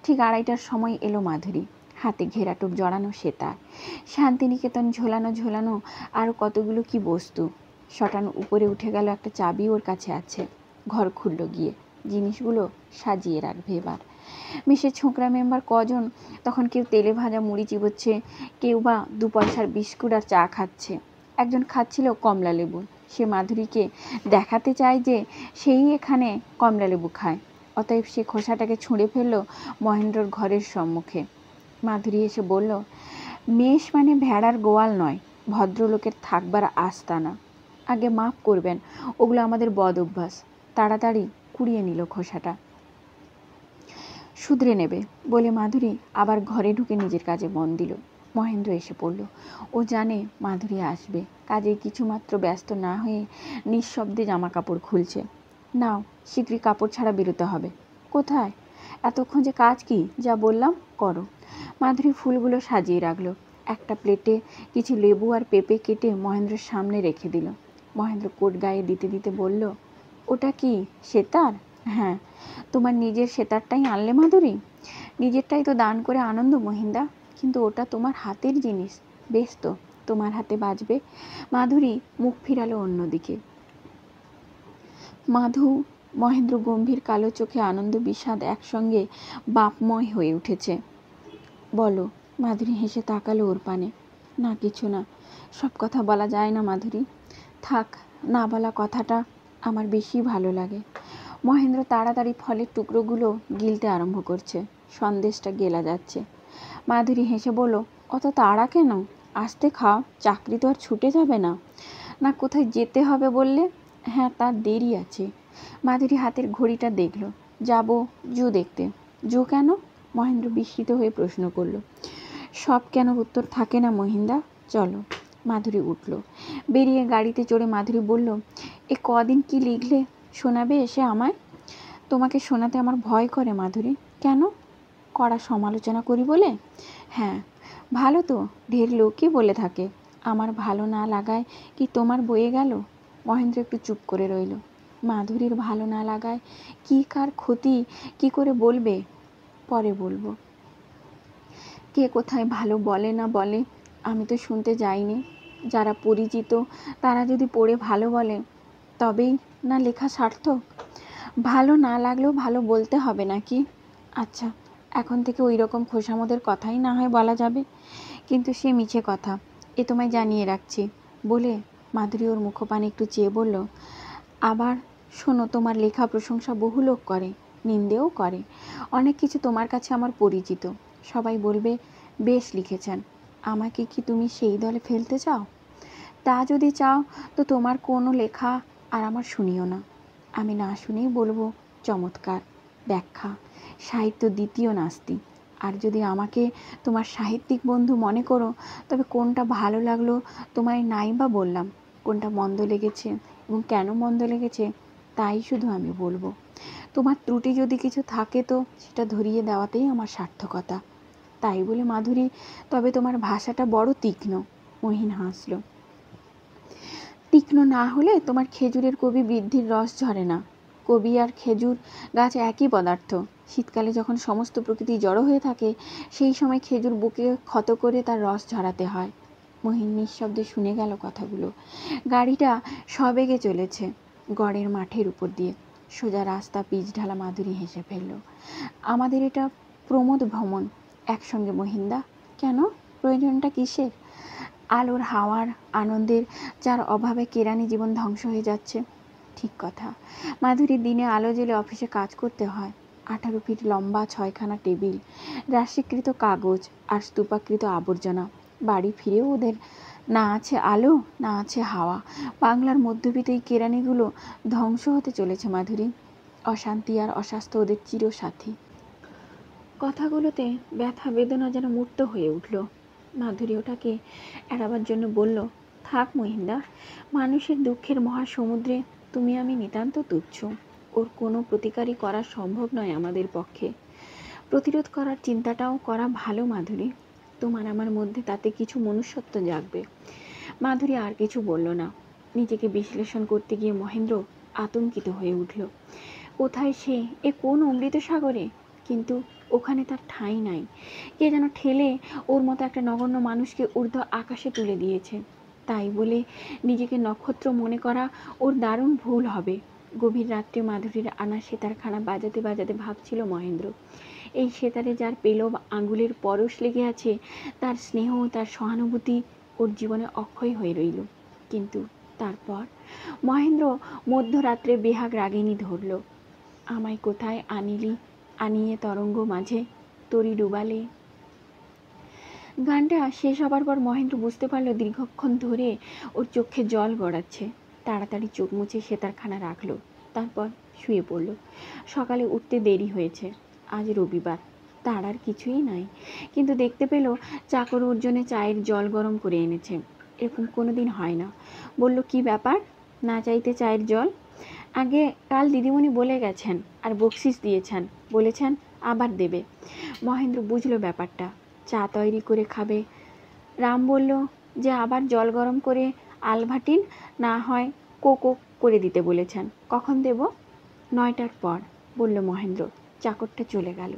ঠিক 2:30টার সময় এলো মাধুরী। হাতে ঘেরাটোপ জড়ানো সেতার, শান্তিনিকেতন ঝোলানো আরও কতগুলো কি বস্তু। শটান উপরে উঠে গেল, একটা চাবি ওর কাছে আছে। ঘর খুলল গিয়ে, জিনিসগুলো সাজিয়ে রাখবে এবার। মিশের ছোকরা মেম্বার কজন তখন কেউ তেলে ভাজা মুড়ি চিবোচ্ছে, কেউ বা 2 পয়সার বিস্কুট আর চা খাচ্ছে। একজন খাচ্ছিল কমলা লেবু। সে মাধুরীকে দেখাতে চায় যে সেই এখানে কমলা লেবু খায়। অতএব সে খোসাটাকে ছুঁড়ে ফেলল মহেন্দ্রর ঘরের সম্মুখে। মাধুরী এসে বলল, মেষ মানে ভেড়ার গোয়াল নয়, ভদ্রলোকের থাকবার আস্তানা। আগে মাফ করবেন, ওগুলো আমাদের বদ অভ্যাস। তাড়াতাড়ি কুড়িয়ে নিল খোসাটা। শুধরে নেবে, বলে মাধুরী আবার ঘরে ঢুকে নিজের কাজে মন দিল। মহেন্দ্র এসে পড়ল। ও জানে মাধুরী আসবে, কাজে কিছুমাত্র ব্যস্ত না হয়ে নিঃশব্দে জামা কাপড় খুলছে। নাও, শীঘ্রই কাপড় ছাড়া বেরোতে হবে। কোথায়? এতক্ষণ যে কাজ কি যা বললাম করো। মাধুরী ফুলগুলো সাজিয়ে রাখলো। একটা প্লেটে কিছু লেবু আর পেঁপে কেটে মহেন্দ্রের সামনে রেখে দিল। মহেন্দ্র কোট গায়ে দিতে দিতে বলল, ওটা কি সেতার? হ্যাঁ। তোমার নিজের সেতারটাই আনলে মাধুরী? নিজেরটাই তো দান করে আনন্দ মহিন্দা, কিন্তু ওটা তোমার হাতের জিনিস। বেশ তো, তোমার হাতে বাজবে। মাধুরী মুখ ফিরালো অন্যদিকে। মহেন্দ্র গম্ভীর কালো চোখে আনন্দ বিষাদ একসঙ্গে বাপময় হয়ে উঠেছে। বলো। মাধুরী হেসে তাকালো ওর পানে। না, কিছু না। সব কথা বলা যায় না মাধুরী। থাক, না বলা কথাটা আমার বেশি ভালো লাগে। মহেন্দ্র তাড়াতাড়ি ফলের টুকরোগুলো গিলতে আরম্ভ করছে। সন্দেশটা গেলা যাচ্ছে। মাধুরী হেসে বলল, অত তাড়া কেন? আস্তে খাও, চাকরি তো আর ছুটে যাবে না। না, কোথায় যেতে হবে বললে? হ্যাঁ, তার দেরি আছে। মাধুরী হাতের ঘড়িটা দেখল। যাব জু দেখতে। জু কেন? মহেন্দ্র বিস্মিত হয়ে প্রশ্ন করল। সব কেন উত্তর থাকে না মহিন্দা, চলো। মাধুরী উঠল। বেরিয়ে গাড়িতে চড়ে মাধুরী বলল, এ কদিন কি লিখলে শোনাবে এসে আমায়? তোমাকে শোনাতে আমার ভয় করে মাধুরী। কেন? কড়া সমালোচনা করি বলে? হ্যাঁ। ভালো তো, ঢের লোকই বলে থাকে। আমার ভালো না লাগায় কি তোমার বয়ে গেল? মহেন্দ্র একটু চুপ করে রইল। মাধুরীর ভালো না লাগায় কি কার ক্ষতি কি করে বলবে? পরে বলবো। কে কোথায় ভালো বলে না বলে আমি তো শুনতে যাইনি। যারা পরিচিত তারা যদি পড়ে ভালো বলে তবেই না লেখা সার্থক। ভালো না লাগলেও ভালো বলতে হবে নাকি? আচ্ছা, এখন থেকে ওই রকম খোশামদের কথাই না হয় বলা যাবে, কিন্তু সে মিছে কথা, এ তোমায় জানিয়ে রাখছি বলে মাধুরী ওর মুখপানে একটু চেয়ে বলল, আবার শোনো, তোমার লেখা প্রশংসা বহু লোক করে, নিন্দেও করে। অনেক কিছু তোমার কাছে আমার পরিচিত। সবাই বলবে বেশ লিখেছেন। আমাকে কি তুমি সেই দলে ফেলতে চাও? তা যদি চাও তো তোমার কোনো লেখা আর আমার শুনিও না। আমি না শুনেই বলবো চমৎকার, ব্যাখ্যা, সাহিত্য দ্বিতীয় নাস্তি। আর যদি আমাকে তোমার সাহিত্যিক বন্ধু মনে করো তবে কোনটা ভালো লাগলো তোমায় নাই বা বললাম, কোনটা মন্দ লেগেছে এবং কেন মন্দ লেগেছে তাই শুধু আমি বলবো। তোমার ত্রুটি যদি কিছু থাকে তো সেটা ধরিয়ে দেওয়াতেই আমার সার্থকতা। তাই বলে মাধুরী, তবে তোমার ভাষাটা বড় তীক্ষ্ণ। মহিন হাসল। তীক্ষ্ণ না হলে তোমার খেজুরের কবি বৃদ্ধির রস ঝরে না। কবি আর খেজুর গাছ একই পদার্থ। শীতকালে যখন সমস্ত প্রকৃতি জড়ো হয়ে থাকে সেই সময় খেজুর বুকে ক্ষত করে তার রস ঝরাতে হয়। মহিন নিঃশব্দে শুনে গেল কথাগুলো। গাড়িটা সবেগে চলেছে গড়ের মাঠের উপর দিয়ে। সোজা রাস্তা পিচ ঢালা। মাধুরী হেসে ফেলল। আমাদের এটা প্রমোদ ভ্রমণ একসঙ্গে মহিন্দা। কেন? প্রয়োজনটা কিসের? আলোর হাওয়ার আনন্দের, যার অভাবে কেরানি জীবন ধ্বংস হয়ে যাচ্ছে। ঠিক কথা। মাধুরীর দিনে আলো জ্বেলে অফিসে কাজ করতে হয়। 18 ফিট লম্বা 6খানা টেবিল, রাশিকৃত কাগজ আর স্তূপাকৃত আবর্জনা। বাড়ি ফিরেও ওদের না আছে আলো, না আছে হাওয়া। বাংলার মধ্যবিত্ত এই কেরানিগুলো ধ্বংস হতে চলেছে মাধুরী। অশান্তি আর অস্বাস্থ্য ওদের চিরসাথী। কথাগুলোতে ব্যথা বেদনা যেন মূর্ত হয়ে উঠল। মাধুরী ওটাকে এড়াবার জন্য বলল, থাক মহিন্দা, মানুষের দুঃখের মহাসমুদ্রে তুমি আমি নিতান্ত তুচ্ছ। ওর কোনো প্রতিকারই করা সম্ভব নয় আমাদের পক্ষে। প্রতিরোধ করার চিন্তাটাও করা ভালো মাধুরী। তোমার আমার মধ্যে তাতে কিছু মনুষ্যত্ব জাগবে। মাধুরী আর কিছু বলল না। নিজেকে বিশ্লেষণ করতে গিয়ে মহেন্দ্র আতঙ্কিত হয়ে উঠল। কোথায় সে? এ কোন অমৃত সাগরে? কিন্তু ওখানে তার ঠাঁই নাই। কে যেন ঠেলে ওর মতো একটা নগণ্য মানুষকে ঊর্ধ্ব আকাশে তুলে দিয়েছে। তাই বলে নিজেকে নক্ষত্র মনে করা ওর দারুণ ভুল হবে। গভীর রাত্রে মাধুরীর আনা সেতারখানা বাজাতে বাজাতে ভাবছিল মহেন্দ্র, এই সেতারে যার পেলব আঙুলের পরশ লেগে আছে, তার স্নেহ, তার সহানুভূতি ওর জীবনে অক্ষয় হয়ে রইল। কিন্তু তারপর মহেন্দ্র মধ্যরাত্রে বেহাগ রাগিনী ধরল। আমায় কোথায় আনিলি, আনিয়ে তরঙ্গ মাঝে তরি ডুবালে। গানটা শেষ হবার পর মহেন্দ্র বুঝতে পারল দীর্ঘক্ষণ ধরে ওর চোখে জল গড়াচ্ছে। তাড়াতাড়ি চোখ মুছে সেতারখানা রাখলো, তারপর শুয়ে পড়ল। সকালে উঠতে দেরি হয়েছে। আজ রবিবার, তার আর কিছুই নাই। কিন্তু দেখতে পেল চাকর ওর জন্য চায়ের জল গরম করে এনেছে। এরকম কোনোদিন হয় না। বলল, কি ব্যাপার, না চাইতে চায়ের জল? আগে কাল দিদিমণি বলে গেছেন আর বকশিস দিয়েছেন, বলেছেন আবার দেবে। মহেন্দ্র বুঝলো ব্যাপারটা। চা তৈরি করে খাবে। রাম বলল যে আবার জল গরম করে আলভাটিন না হয় কোকো করে দিতে বলেছেন। কখন দেব? 9টার পর, বলল মহেন্দ্র। চাকরটা চলে গেল।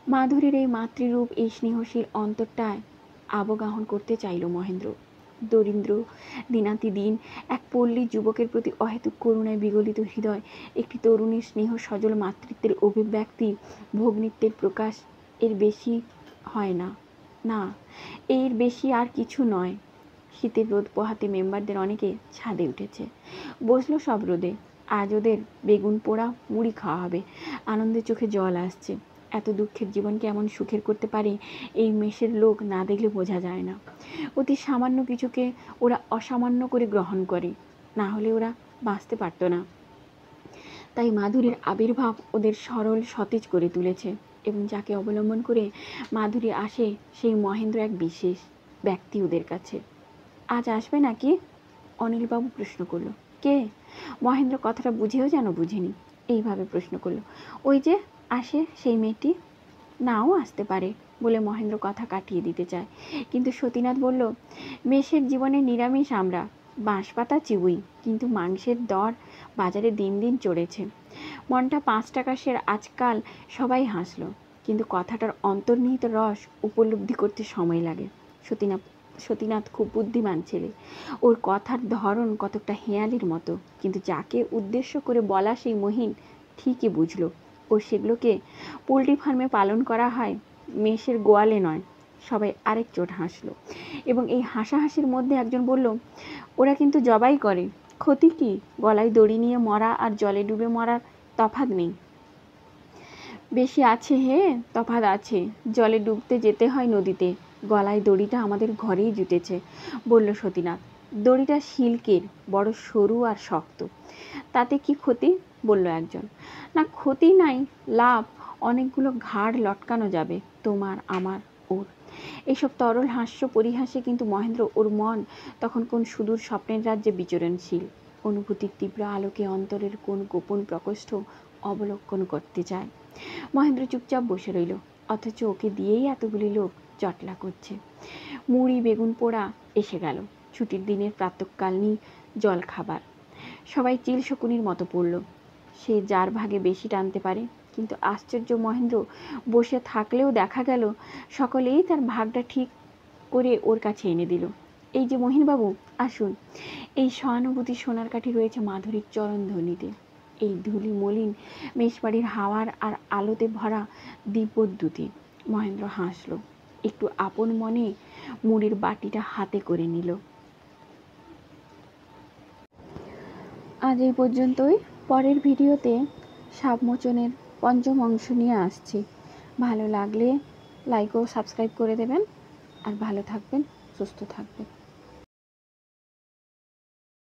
মাধুরীর এই মাতৃরূপ, এই স্নেহশীল অন্তরটায় আবগাহন করতে চাইল মহেন্দ্র। দরিদ্র দিনাতি দিন এক পল্লী যুবকের প্রতি অহেতুক করুণায় বিগলিত হৃদয়, একটি তরুণীর স্নেহ সজল মাতৃত্বের অভিব্যক্তি, ভগ্নিত্বের প্রকাশ, এর বেশি হয় না। না, এর বেশি আর কিছু নয়। শীতের রোদ পোহাতে মেম্বারদের অনেকে ছাদে উঠেছে। বসলো সব রোদে। আজ ওদের বেগুন পোড়া মুড়ি খাওয়া হবে। আনন্দে চোখে জল আসছে। এত দুঃখের জীবনকে এমন সুখের করতে পারে এই মেষের লোক না দেখলে বোঝা যায় না। অতি সামান্য কিছুকে ওরা অসামান্য করে গ্রহণ করে, না হলে ওরা বাঁচতে পারত না। তাই মাধুরীর আবির্ভাব ওদের সরল সতেজ করে তুলেছে, এবং যাকে অবলম্বন করে মাধুরী আসে সেই মহেন্দ্র এক বিশেষ ব্যক্তি ওদের কাছে। আজ আসবে নাকি? অনিলবাবু প্রশ্ন করলো। কে? মহেন্দ্র কথাটা বুঝেও যেন বুঝেনি, এইভাবে প্রশ্ন করলো। ওই যে আসে সেই মেয়েটি। নাও আসতে পারে বলে মহেন্দ্র কথা কাটিয়ে দিতে চায়, কিন্তু সতীনাথ বলল, মেষের জীবনে নিরামিষ আমরা, বাঁশপাতা চিবুই, কিন্তু মাংসের দর বাজারে দিন দিন চড়েছে। মনটা 5 টাকা সের আজকাল সবাই হাসলো, কিন্তু কথাটার অন্তর্নিহিত রস উপলব্ধি করতে সময় লাগে। সতীনাথ খুব বুদ্ধিমান ছেলে, ওর কথার ধরন কতকটা হেঁয়ালির মতো, কিন্তু যাকে উদ্দেশ্য করে বলা সেই মহিন ঠিকই বুঝলো ও সেগুলোকে পোলট্রি ফার্মে পালন করা হয়, মেষের গোয়ালে নয়। সবাই আরেক চোট হাসলো, এবং এই হাসাহাসির মধ্যে একজন বলল, ওরা কিন্তু জবাই করে, ক্ষতি কি? গলায় দড়ি নিয়ে মরা আর জলে ডুবে মরার তফাৎ নেই। বেশি আছে হে, তফাৎ আছে। জলে ডুবতে যেতে হয় নদীতে, গলায় দড়িটা আমাদের ঘরেই জুটেছে, বলল সতীনাথ। দড়িটা সিল্কের, বড় সরু আর শক্ত। তাতে কি ক্ষতি? বলল একজন। না, ক্ষতি নাই, লাভ। অনেকগুলো ঘাড় লটকানো যাবে, তোমার, আমার, ওর। এইসব তরল হাস্য পরিহাসে কিন্তু মহেন্দ্র ওর মন তখন কোন সুদূর স্বপ্নের রাজ্যে বিচরণশীল, অনুভূতির তীব্র আলোকে অন্তরের কোন গোপন প্রকোষ্ঠ অবলোকন করতে চায়। মহেন্দ্র চুপচাপ বসে রইল, অথচ ওকে দিয়েই এতগুলি লোক জটলা করছে। মুড়ি বেগুন পোড়া এসে গেল, ছুটির দিনের প্রাতঃকালীন জল খাবার। সবাই চিল শকুনির মতো পড়ল, সে যার ভাগে বেশি টানতে পারে। কিন্তু আশ্চর্য, মহেন্দ্র বসে থাকলেও দেখা গেল সকলেই তার ভাগটা ঠিক করে ওর কাছে এনে দিল। এই যে মহিনবাবু, আসুন। এই সহানুভূতি সোনার কাঠি রয়েছে মাধুরীর চরণধ্বনিতে, এই ধূলি মলিন মেষবাড়ির হাওয়ার আর আলোতে ভরা দিব্যদ্যুতি। মহেন্দ্র হাসল, একটু আপন মনে মুড়ির বাটিটা হাতে করে নিল। আজ এই পর্যন্তই। পরের ভিডিওতে সাপমোচনের 5ম অংশ নিয়ে আসছি। ভালো লাগলে লাইক ও সাবস্ক্রাইব করে দেবেন, আর ভালো থাকবেন, সুস্থ থাকবেন।